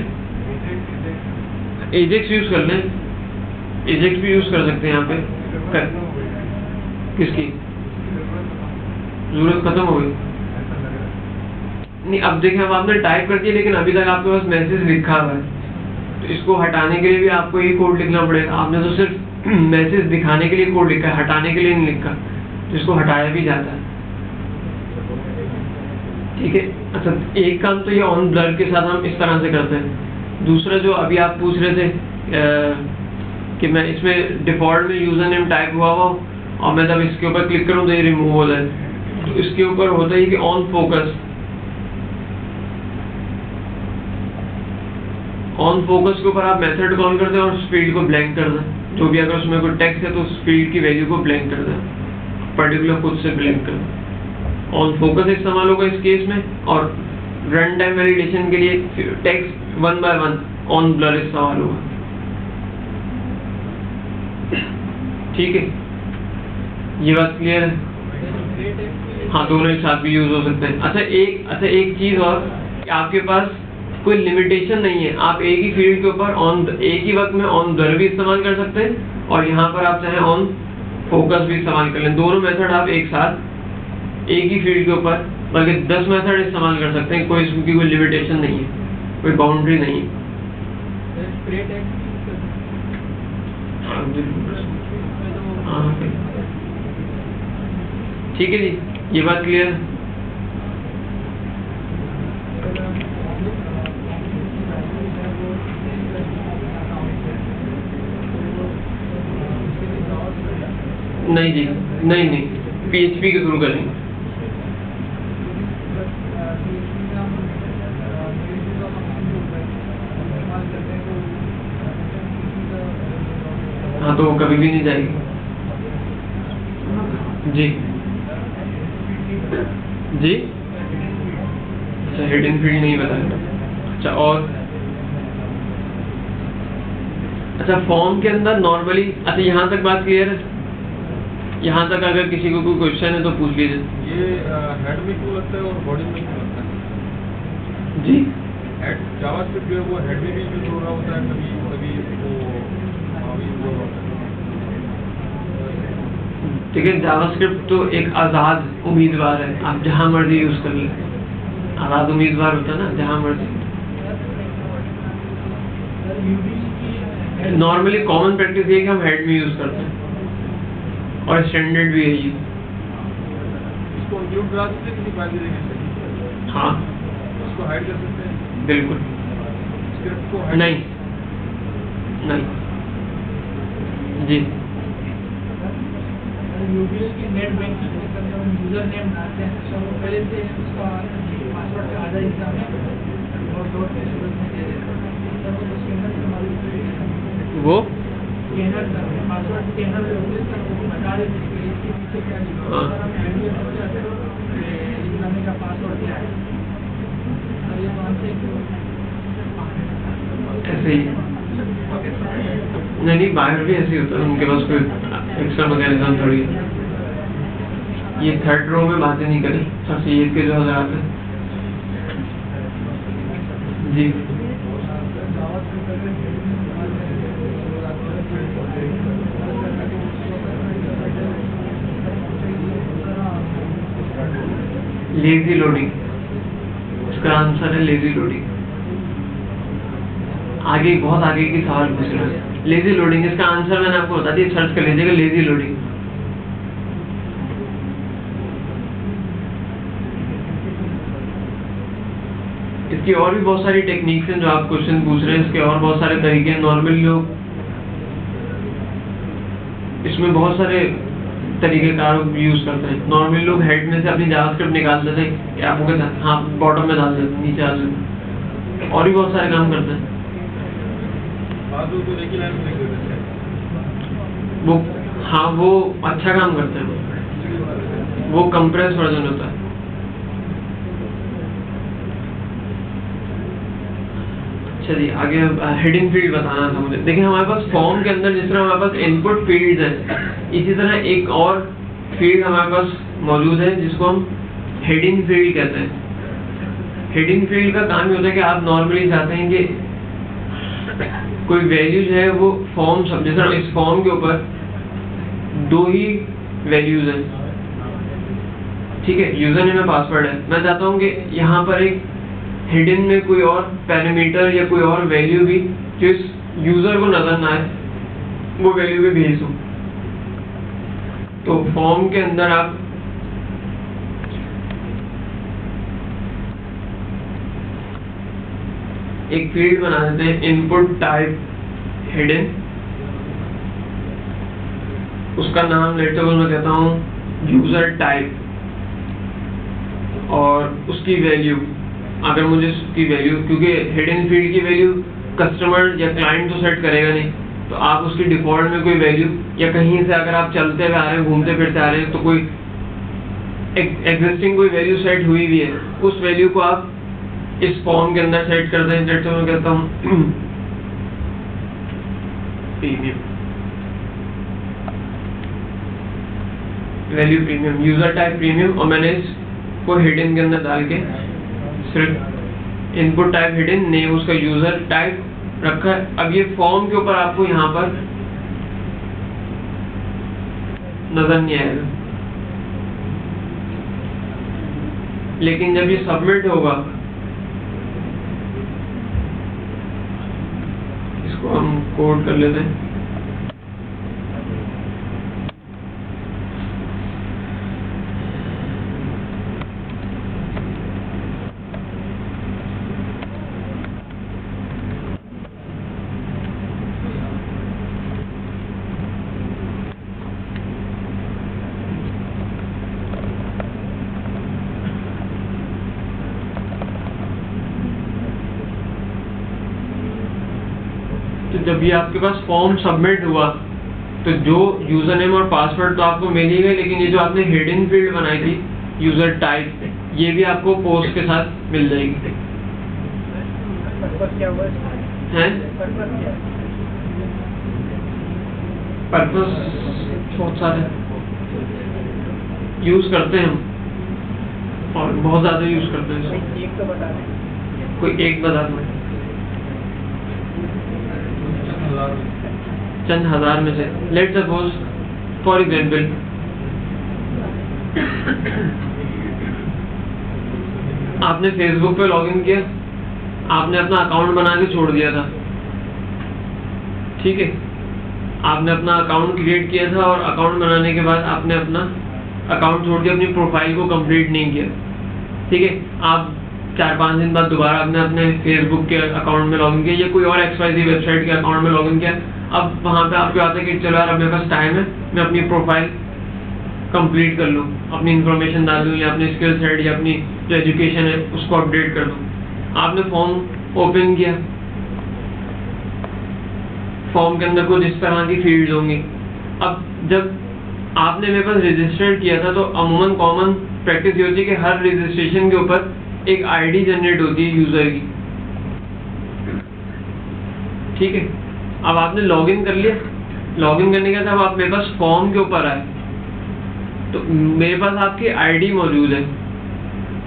एजेक्स यूज कर लें, एजेक्स भी यूज कर सकते हैं यहाँ पे। किसकी जरूरत खत्म हो गई? नहीं, अब देखें, अब आपने टाइप कर दिया लेकिन अभी तक आपके पास मैसेज लिखा हुआ है, तो इसको हटाने के लिए भी आपको ये कोड लिखना पड़ेगा। आपने तो सिर्फ मैसेज दिखाने के लिए कोड लिखा है, हटाने के लिए नहीं लिखा, जिसको हटाया भी जाता है। ठीक है, अच्छा, एक काम तो ये ऑन ब्लर के साथ हम इस तरह से करते हैं। दूसरा जो अभी आप पूछ रहे थे कि मैं इसमें डिफॉल्ट में यूजर नेम टाइप हुआ हो और मैं जब इसके ऊपर क्लिक करूं तो ये रिमूव हो जाए, तो इसके ऊपर होता है कि ऑन फोकस। ऑन फोकस के ऊपर आप मेथड कॉल करते हैं और उस फील्ड को ब्लैंक कर दें। जो भी अगर उसमें कोई टेक्स्ट है तो उस फील्ड की वैल्यू को ब्लैंक कर दें, पर्टिकुलर खुद से ब्लैंक कर दें। ऑन फोकस इस्तेमाल होगा इस केस में, और रन टाइम वैलिडेशन के लिए text one by one on blur इस्तेमाल होगा। ठीक है, ये बात क्लियर है? हाँ, दोनों एक साथ भी यूज हो सकते हैं। अच्छा, एक चीज और, कि आपके पास कोई लिमिटेशन नहीं है, आप एक ही फील्ड के ऊपर एक ही वक्त में ऑन ब्लर भी इस्तेमाल कर सकते हैं और यहाँ पर आप चाहे ऑन फोकस भी इस्तेमाल कर लें। दोनों मेथड आप एक साथ एक ही फील्ड के ऊपर, बल्कि 10 मेथड इस्तेमाल कर सकते हैं। कोई इसकी कोई लिमिटेशन नहीं है, कोई बाउंड्री नहीं है। ठीक है जी, ये बात क्लियर है? नहीं जी, नहीं, PHP के थ्रू करेंगे। हाँ, तो वो कभी भी नहीं जाएगी जी। जी, अच्छा, हिडन फील्ड नहीं बताया। अच्छा, और अच्छा, फॉर्म के अंदर नॉर्मली, अच्छा यहाँ तक बात क्लियर है? यहाँ तक अगर किसी को कोई क्वेश्चन है तो पूछ लीजिए। ये हेड में क्यों लगता है और बॉडी में क्यों लगता है? जी, हेड जावास्क्रिप्ट जो है वो हेड में भी यूज हो रहा होता है, कभी कभी वो यूज हो रहा होता है। ठीक है, जावास्क्रिप्ट तो एक आज़ाद उम्मीदवार है, आप जहाँ मर्जी यूज़ कर लें। आज़ाद उम्मीदवार होता है ना, जहाँ मर्जी। नॉर्मली कॉमन प्रैक्टिस ये है कि हम हेड में यूज़ करते हैं और स्टैंडर्ड भी है ये। इसको इंक्लूड करा सकते हैं किसी फाइल के जरिए? हाँ, इसको हाइड कर सकते हैं? बिल्कुल स्क्रिप्ट को हाइड? नहीं, नहीं जी। यूबीएल की नेट बैंकिंग में कभी हम यूजर नेम डालते हैं तो वो पहले से उसका पासवर्ड का आधा हिस्सा में और डॉट के सूरत में दे देते हैं, तब वो स्कैनर से हमारी वो स्कैनर पासवर्ड स्कैनर वो बता देते हैं कि इसके पीछे क्या लिखा है, अगर हम आइडिया हो जाते हैं इस्लामी का पासवर्ड क्या है और ये मानते हैं ऐसे ही। नहीं, बाहर भी ऐसे ही होता है, उनके पास कोई एक्स्ट्रा मैकेनिज्म थोड़ी है। ये थर्ड रो में बातें नहीं करें, सर सैयद के जो हज़रात हैं जी। लेजी लोडिंग, उसका आंसर है लेजी लोडिंग। आगे बहुत आगे की सवाल पूछ रहे हैं। लेजी लोडिंग, इसका आंसर मैंने आपको बता दिया, सर्च कर लीजिएगा लेजी लोडिंग। इसकी और भी बहुत सारी टेक्निक्स हैं जो आप क्वेश्चन पूछ रहे हैं, इसके और बहुत सारे तरीके हैं। नॉर्मली लोग इसमें बहुत सारे तरीके कार यूज करते हैं। नॉर्मली लोग हेड में से अपनी जावास्क्रिप्ट निकाल देते हैं या आपको कहते हैं, हाँ बॉटम में डाल देते हैं, नीचे डाल देते हैं, और भी बहुत सारे काम करते हैं। वो हाँ, वो अच्छा काम करते हैं, वो कंप्रेस वर्जन होता है। चलिए आगे, हेडिंग फील्ड बताना था मुझे। देखिए हमारे पास फॉर्म के अंदर जिस तरह हमारे पास इनपुट फील्ड्स है, इसी तरह एक और फील्ड हमारे पास मौजूद है जिसको हम हेडिंग फील्ड कहते हैं। हेडिंग फील्ड का काम ये होता है कि आप नॉर्मली चाहते हैं कि कोई वैल्यूज है वो फॉर्म सब, जैसे इस फॉर्म के ऊपर दो ही वैल्यूज हैं, ठीक है, यूजर नेम में पासवर्ड है। मैं चाहता हूँ कि यहाँ पर एक हिडन में कोई और पैरामीटर या कोई और वैल्यू भी जो इस यूजर को नजर ना आए, वो वैल्यू भी भेज दूँ। तो फॉर्म के अंदर आप एक फील्ड बना देते हैं, इनपुट टाइप हिडन। उसका नाम लेते हुए मैं कहता हूँ यूजर टाइप, और उसकी वैल्यू, अगर मुझे उसकी वैल्यू, क्योंकि हिडन फील्ड की वैल्यू कस्टमर या क्लाइंट तो सेट करेगा नहीं, तो आप उसकी डिफॉल्ट में कोई वैल्यू, या कहीं से अगर आप चलते हुए आ रहे हैं, घूमते फिरते आ रहे हैं, तो कोई एग्जिस्टिंग कोई वैल्यू सेट हुई भी है, उस वैल्यू को आप इस फॉर्म के अंदर सेट करते हैं। जैसे मैं कहता हूँ premium, value premium, user type premium, और मैंने इसको हिडन के अंदर डाल के सिर्फ इनपुट टाइप हिडन, नेम उसका यूजर टाइप रखा है। अब ये फॉर्म के ऊपर आपको यहाँ पर नजर नहीं आएगा, लेकिन जब ये सबमिट होगा, इसको हम कोड कर लेते हैं। जब ये आपके पास फॉर्म सबमिट हुआ, तो जो यूजर नेम और पासवर्ड तो आपको मिल ही गए, लेकिन ये जो आपने हिडन फील्ड बनाई थी यूजर टाइप, ये भी आपको पोस्ट के साथ मिल जाएगी। पर्पस बहुत सारे यूज़ करते हैं हम, और बहुत ज़्यादा यूज़ करते हैं इसको। एक तो बता दें। कोई एक बता दें। चंद हज़ार में से, लेट सपोज फॉर एग्जाम्पल आपने फेसबुक पे लॉगिन किया, आपने अपना अकाउंट बना के छोड़ दिया था, ठीक है, आपने अपना अकाउंट क्रिएट किया था और अकाउंट बनाने के बाद आपने अपना अकाउंट छोड़ के अपनी प्रोफाइल को कंप्लीट नहीं किया, ठीक है, आप 4-5 दिन बाद दोबारा आपने अपने फेसबुक के अकाउंट में लॉगिन किया या कोई और XYZ वेबसाइट के अकाउंट में लॉगिन किया। अब वहाँ पे आपको आता है कि चलो यार अब मेरे पास टाइम है, मैं अपनी प्रोफाइल कंप्लीट कर लूँ, अपनी इन्फॉर्मेशन डाल दूँ या अपनी स्किल सेट या अपनी जो एजुकेशन है उसको अपडेट कर दूँ। आपने फॉर्म ओपन किया, फॉर्म के अंदर कुछ इस तरह की फील्ड्स होंगी। अब जब आपने मेरे पास रजिस्टर्ड किया था तो अमूमन कॉमन प्रैक्टिस ये होती है कि हर रजिस्ट्रेशन के ऊपर एक आईडी जनरेट होती है यूज़र की, ठीक है। अब आपने लॉगिन कर लिया, लॉगिन करने के बाद आप मेरे पास फॉर्म के ऊपर आए तो मेरे पास आपकी आईडी मौजूद है,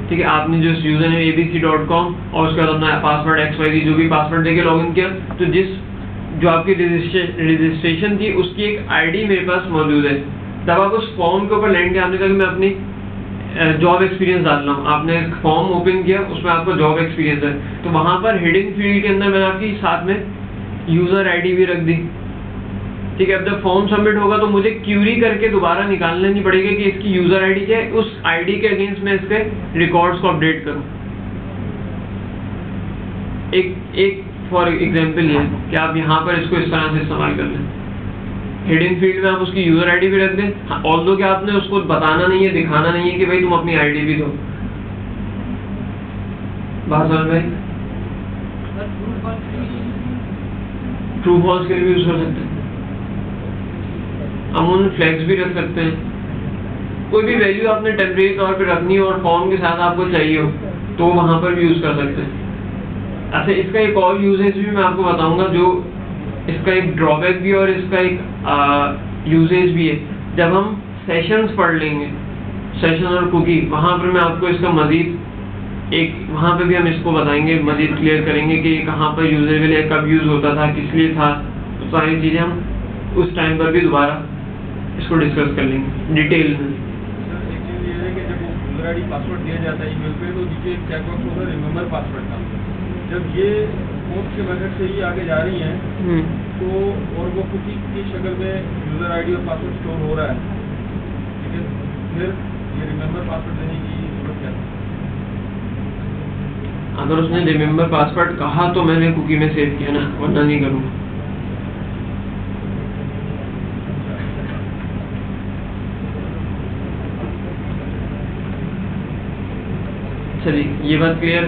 ठीक है। आपने जो यूज़र नेम abc.com और उसके बाद अपना पासवर्ड XYZ जो भी पासवर्ड देके लॉगिन किया, तो जो आपकी रजिस्ट्रेशन थी उसकी एक आईडी मेरे पास मौजूद है। तब आप उस फॉर्म के ऊपर लैंड किया, आपने कहा कि मैं अपनी जॉब एक्सपीरियंस डाल रहा हूँ, आपने फॉर्म ओपन किया, उसमें आपका जॉब एक्सपीरियंस है, तो वहाँ पर हिडन फील्ड के अंदर मैंने आपकी साथ में यूज़र आईडी भी रख दी, ठीक है। अब जब फॉर्म सबमिट होगा तो मुझे क्यूरी करके दोबारा निकालना नहीं पड़ेगा कि इसकी यूज़र आईडी क्या है, उस आईडी के अगेंस्ट मैं इसके रिकॉर्ड्स को अपडेट करूँ। एक फॉर एग्जाम्पल ये कि आप यहाँ पर इसको इस तरह से इस्तेमाल कर लें, हिडन फील्ड में आप उसकी यूज़र आईडी भी रख दें, ऑल्दो कि आपने उसको बताना नहीं है, दिखाना नहीं है कि भाई तुम अपनी आईडी भी दो। बात समझ में? ट्रू फॉल्स के लिए भी यूज कर सकते हैं, अमूमन फ्लैग्स भी रख सकते हैं। कोई भी वैल्यू आपने टेम्परेरी तौर पे रखनी हो और फॉर्म के साथ आपको चाहिए हो तो वहाँ पर भी यूज कर सकते हैं। अच्छा, इसका एक और यूजेज भी मैं आपको बताऊंगा, जो इसका एक ड्रॉबैक भी है और इसका एक यूजेज भी है। जब हम सेशंस पढ़ लेंगे, सेशन और कुकी, वहाँ पर मैं आपको इसका मजीद वहाँ पे भी हम इसको बताएंगे, मजीद क्लियर करेंगे कि कहाँ पर यूजेबल है, कब यूज होता था, किस लिए था, तो सारी चीज़ें हम उस टाइम पर भी दोबारा इसको डिस्कस कर लेंगे डिटेल में। एक चीज़ ये है कि जब यूजर आईडी पासवर्ड दिया जाता है ईमेल पे तो नीचे एक चेक बॉक्स होता है रिमेंबर पासवर्ड का। जब ये पोस्ट के मेथड से ही आगे जा रही हैं तो और वो कुकी की शक्ल में यूजर आईडी और पासवर्ड स्टोर हो रहा है, ठीक है, फिर ये रिमेंबर पासवर्ड देने की जरूरत क्या है? अगर उसने रिमेंबर पासवर्ड कहा तो मैंने कुकी में सेव किया ना, वरना नहीं करूँगा। चलिए, ये बात क्लियर।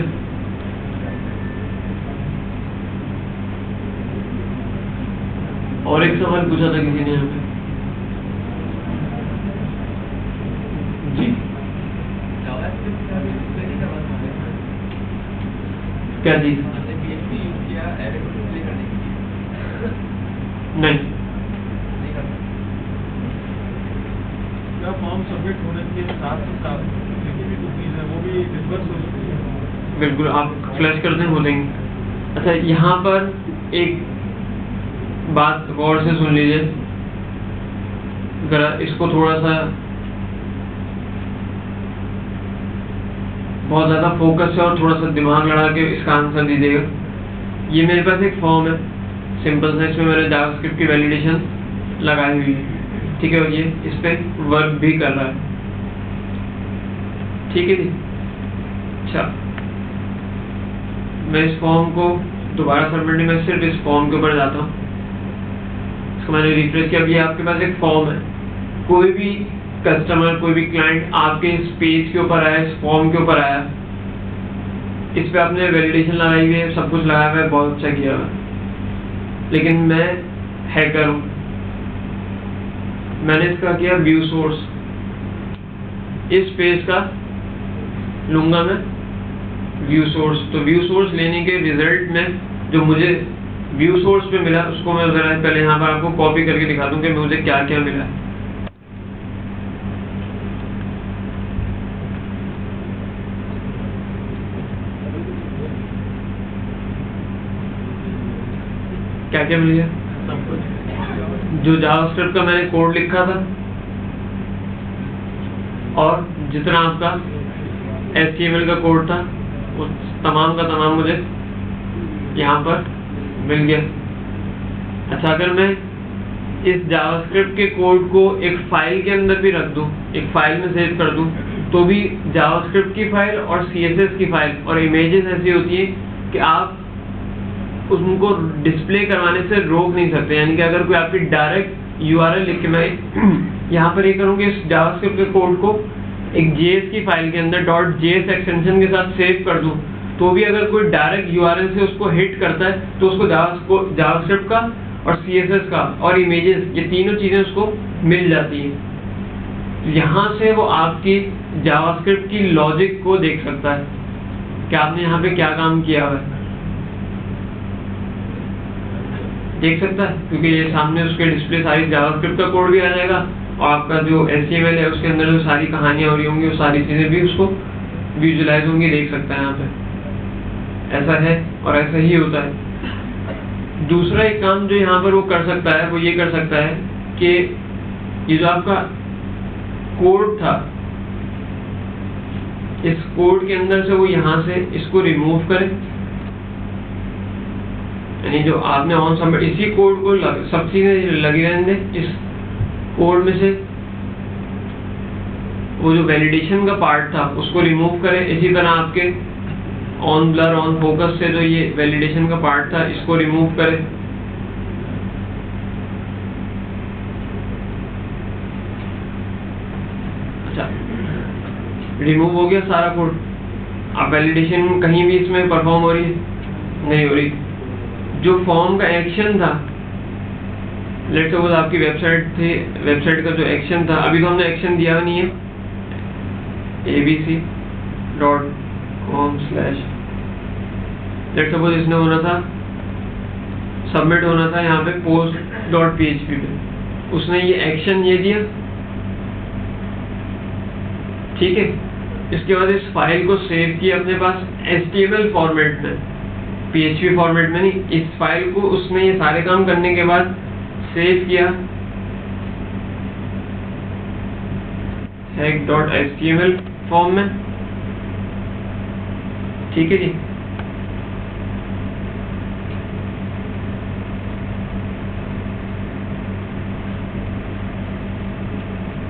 और एक सवाल पूछा था किसी ने यहाँ पे, जी क्या जी? नहीं, क्या फॉर्म सबमिट होने के साथ जितनी भी कुकीज है वो भी डिस्पर्स हो सकती है? बिल्कुल, आप फ्लैश कर दें बोलेंगे। अच्छा, यहाँ पर एक बात गौर से सुन लीजिए, जरा इसको थोड़ा सा बहुत ज़्यादा फोकस से और थोड़ा सा दिमाग लड़ा के इसका आंसर दीजिएगा। ये मेरे पास एक फॉर्म है सिंपल सा, इसमें मैंने जावास्क्रिप्ट की वैलिडेशन लगाई हुई है, ठीक है, और ये इस पर वर्क भी कर रहा है, ठीक है जी। अच्छा, मैं इस फॉर्म को दोबारा सबमिट नहीं, मैं सिर्फ इस फॉर्म के ऊपर जाता हूँ, इसको मैंने रिफ्रेश किया। अब ये आपके पास एक फॉर्म है, कोई भी कस्टमर, कोई भी क्लाइंट आपके इस पेज के ऊपर आया, इस फॉर्म के ऊपर आया, इस पे आपने वैलिडेशन लगाई हुई है, सब कुछ लगाया हुआ है, बहुत अच्छा किया हुआ है, लेकिन मैं हैकर हूँ, मैंने इसका किया व्यू सोर्स, इस पेज का लूंगा मैं व्यू सोर्स। तो व्यू सोर्स लेने के रिजल्ट में जो मुझे व्यू सोर्स पे मिला, उसको मैं जरा पहले यहाँ पर आपको कॉपी करके दिखा दूं कि मुझे क्या क्या मिला है। क्या क्या मिल गया? जो जावास्क्रिप्ट का मैंने कोड लिखा था और जितना आपका HTML का कोड था वो तमाम का तमाम मुझे यहाँ पर मिल गया। अच्छा, अगर मैं इस जावास्क्रिप्ट के कोड को एक फाइल के अंदर भी रख दूं, एक फाइल में सेव कर दूं, तो भी जावास्क्रिप्ट की फाइल और CSS की फाइल और इमेजेस ऐसी होती है कि आप उनको डिस्प्ले करवाने से रोक नहीं सकते। यानी कि अगर कोई आपकी डायरेक्ट URL लिख के मैं यहाँ पर ये करूँगी इस जावास्क्रिप्ट के कोड को एक JS की फाइल के अंदर .js एक्सटेंशन के साथ सेव कर दूँ, तो भी अगर कोई डायरेक्ट URL से उसको हिट करता है तो उसको जावास्क्रिप्ट का और CSS का और इमेजेस, ये तीनों चीज़ें उसको मिल जाती हैं। यहाँ से वो आपकी जावास्क्रिप्ट की लॉजिक को देख सकता है कि आपने यहाँ पे क्या काम किया हुआ है, देख सकता है, क्योंकि ये सामने उसके डिस्प्ले सारी जावास्क्रिप्ट का कोड भी आ जाएगा और आपका जो HTML है उसके अंदर जो सारी कहानियाँ हो रही होंगी वो सारी चीज़ें भी उसको विजुलाइज होंगी, देख सकता है यहाँ पे। ऐसा है और ऐसा ही होता है। दूसरा एक काम जो यहाँ पर वो कर सकता है वो ये कर सकता है कि ये जो आपका कोड था, इस कोड के अंदर से वो यहाँ से इसको रिमूव करे, यानी जो आपने ऑन सबमिट इसी कोड को सब चीजें लगी रहने दें, इस कोड में से वो जो वैलिडेशन का पार्ट था उसको रिमूव करें। इसी तरह आपके ऑन ब्लर ऑन फोकस से जो ये वैलिडेशन का पार्ट था इसको रिमूव करें। अच्छा, रिमूव हो गया सारा कोड। अब वैलिडेशन कहीं भी इसमें परफॉर्म हो रही है? नहीं हो रही। जो फॉर्म का एक्शन था, लेट्स सपोज आपकी वेबसाइट थी, वेबसाइट का जो एक्शन था, अभी तो हमने एक्शन दिया नहीं है, abc.com/ लेट्स सपोज इसने होना था, सबमिट होना था यहाँ पे post.php पे, उसने ये एक्शन ये दिया, ठीक है। इसके बाद इस फाइल को सेव किया अपने पास HTML फॉर्मेट में, PHP फॉर्मेट में नहीं। इस फाइल को उसने ये सारे काम करने के बाद सेव किया hack.html फॉर्म में, ठीक है जी।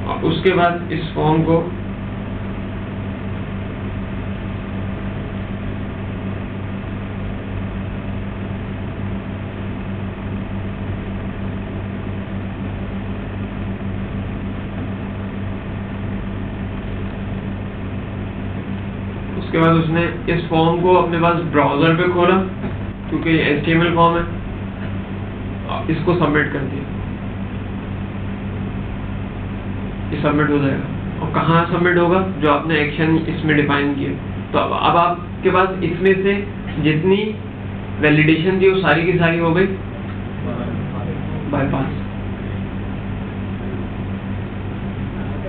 और उसके बाद इस फॉर्म को उसके बाद उसने इस फॉर्म को अपने पास ब्राउजर पे खोला, क्योंकि ये HTML फॉर्म है, इसको सबमिट कर दिया, ये सबमिट हो जाएगा। और कहाँ सबमिट होगा? जो आपने एक्शन इसमें डिफाइन किया। तो अब आपके पास इसमें से जितनी वैलिडेशन थी वो सारी की सारी हो गई बाईपास।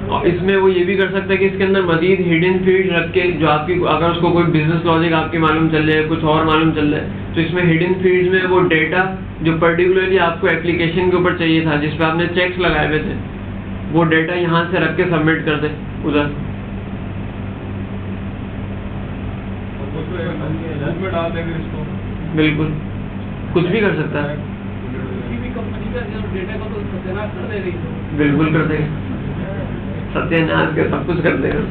और इसमें वो ये भी कर सकता है कि इसके अंदर मजीद हिडन फील्ड रख के, जो आपकी अगर उसको कोई बिजनेस लॉजिक आपकी मालूम चल जाए, कुछ और मालूम चल जाए, तो इसमें हिडन फील्ड्स में वो डेटा जो पर्टिकुलरली आपको एप्लीकेशन के ऊपर चाहिए था, जिस पे आपने चेक्स लगाए हुए थे, वो डेटा यहाँ से रख के सबमिट कर दे उधर। बिल्कुल, कुछ भी कर सकता है, किसी भी कंपनी का डेटा को तो सत्यानाश कर देगा। बिल्कुल कर देगा, सत्यानाश के सब कुछ कर देगा।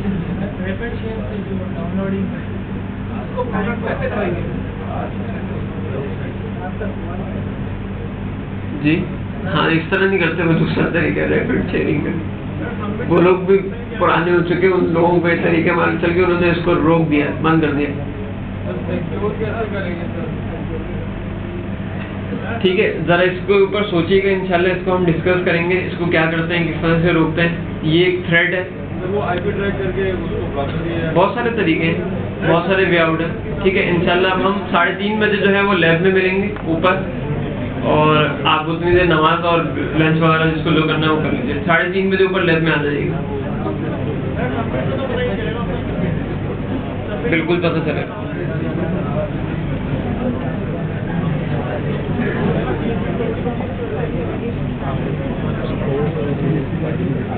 उसको प्रोडक्ट कैसे करेंगे जी? हाँ, इस तरह नहीं करते, वो दूसरा तरीका रैपिड शेयरिंग का। वो लोग भी पुराने हो चुके, उन लोगों को एक तरीके मालूम चल के उन्होंने इसको रोक दिया, बंद कर दिया। ठीक है, जरा इसके ऊपर सोचिएगा, इंशाल्लाह इसको हम डिस्कस करेंगे, इसको क्या करते हैं, किस तरह से रोकते हैं। ये एक थ्रेड है, वो IP ट्रैक करके उसको ब्लॉक कर दिया। बहुत सारे तरीके हैं, बहुत सारे वे आउट है। ठीक है, इंशाल्लाह अब हम 3:30 बजे जो है वो लैब में मिलेंगे ऊपर, और आप उतनी देर नमाज और लंच वगैरह जिसको लो करना है वो कर लीजिए। 3:30 बजे ऊपर लैब में आ जाइएगा, बिल्कुल पता चलेगा।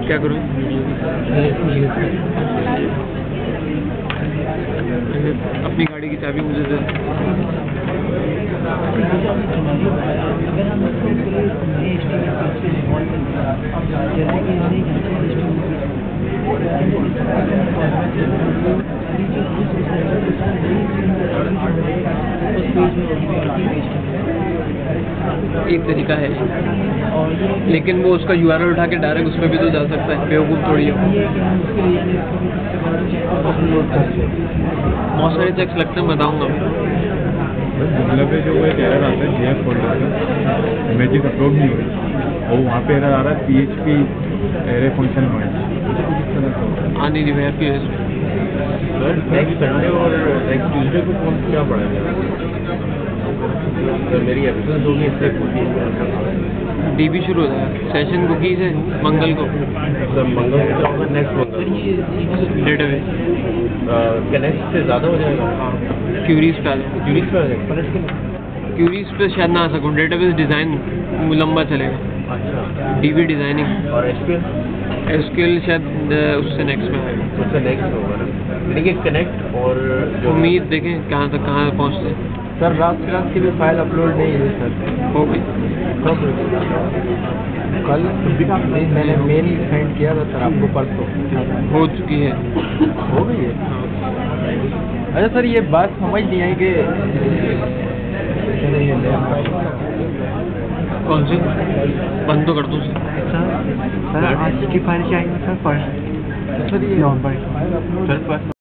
क्या करूँ? अपनी गाड़ी की चाबी मुझे दे। एक तरीका है, लेकिन वो उसका URL उठा के डायरेक्ट उस पर भी तो जा सकता है, बेवकूफ़ थोड़ी हो। बहुत सारे चेक्स लगते हैं, बताऊंगा मैं। मतलब जो वो एक एरर आता है JF फोल्डर का, इमेजेस अपलोड नहीं हो रही और वहाँ पे एरर आ रहा है PHP एरे फंक्शन में आनी नहीं भैया की नेक्स्ट संडे और नेक्स्ट ट्यूसडे को कौन क्या पड़ेगा? तो मेरी एब्सेंस होगी, इससे DB शुरू हो जाएगा। सेशन कुकीज़ है मंगल को, तो मंगल को होगा, नेक्स्ट मंगल डेटाबेस कनेक्ट से ज़्यादा हो जाएगा। क्यूरीज पे आ जाएगा। यूनिट पे आ जाएगा, पलट के नहीं। क्यूरीज पे शायद ना आ सकूँ, डेटाबेस डिज़ाइन लंबा चलेगा। अच्छा, DB डिज़ाइनिंग और SQL शायद उससे नेक्स्ट में आएगा। उससे नेक्स्ट होगा ना। देखिए कनेक्ट और जो उम्मीद देखें कहाँ तक कहाँ पहुँचते हैं। सर रात की भी फाइल अपलोड नहीं हुई सर। हो गई कब? कल मैंने मेल सेंड किया था सर आपको, परसों हो चुकी है। हो गई है। अच्छा सर ये बात समझ नहीं आई कि कौन सी बंद तो कर दूँ सर आज की फाइल क्या आई सर? फर्स्ट सर ये नवंबर सर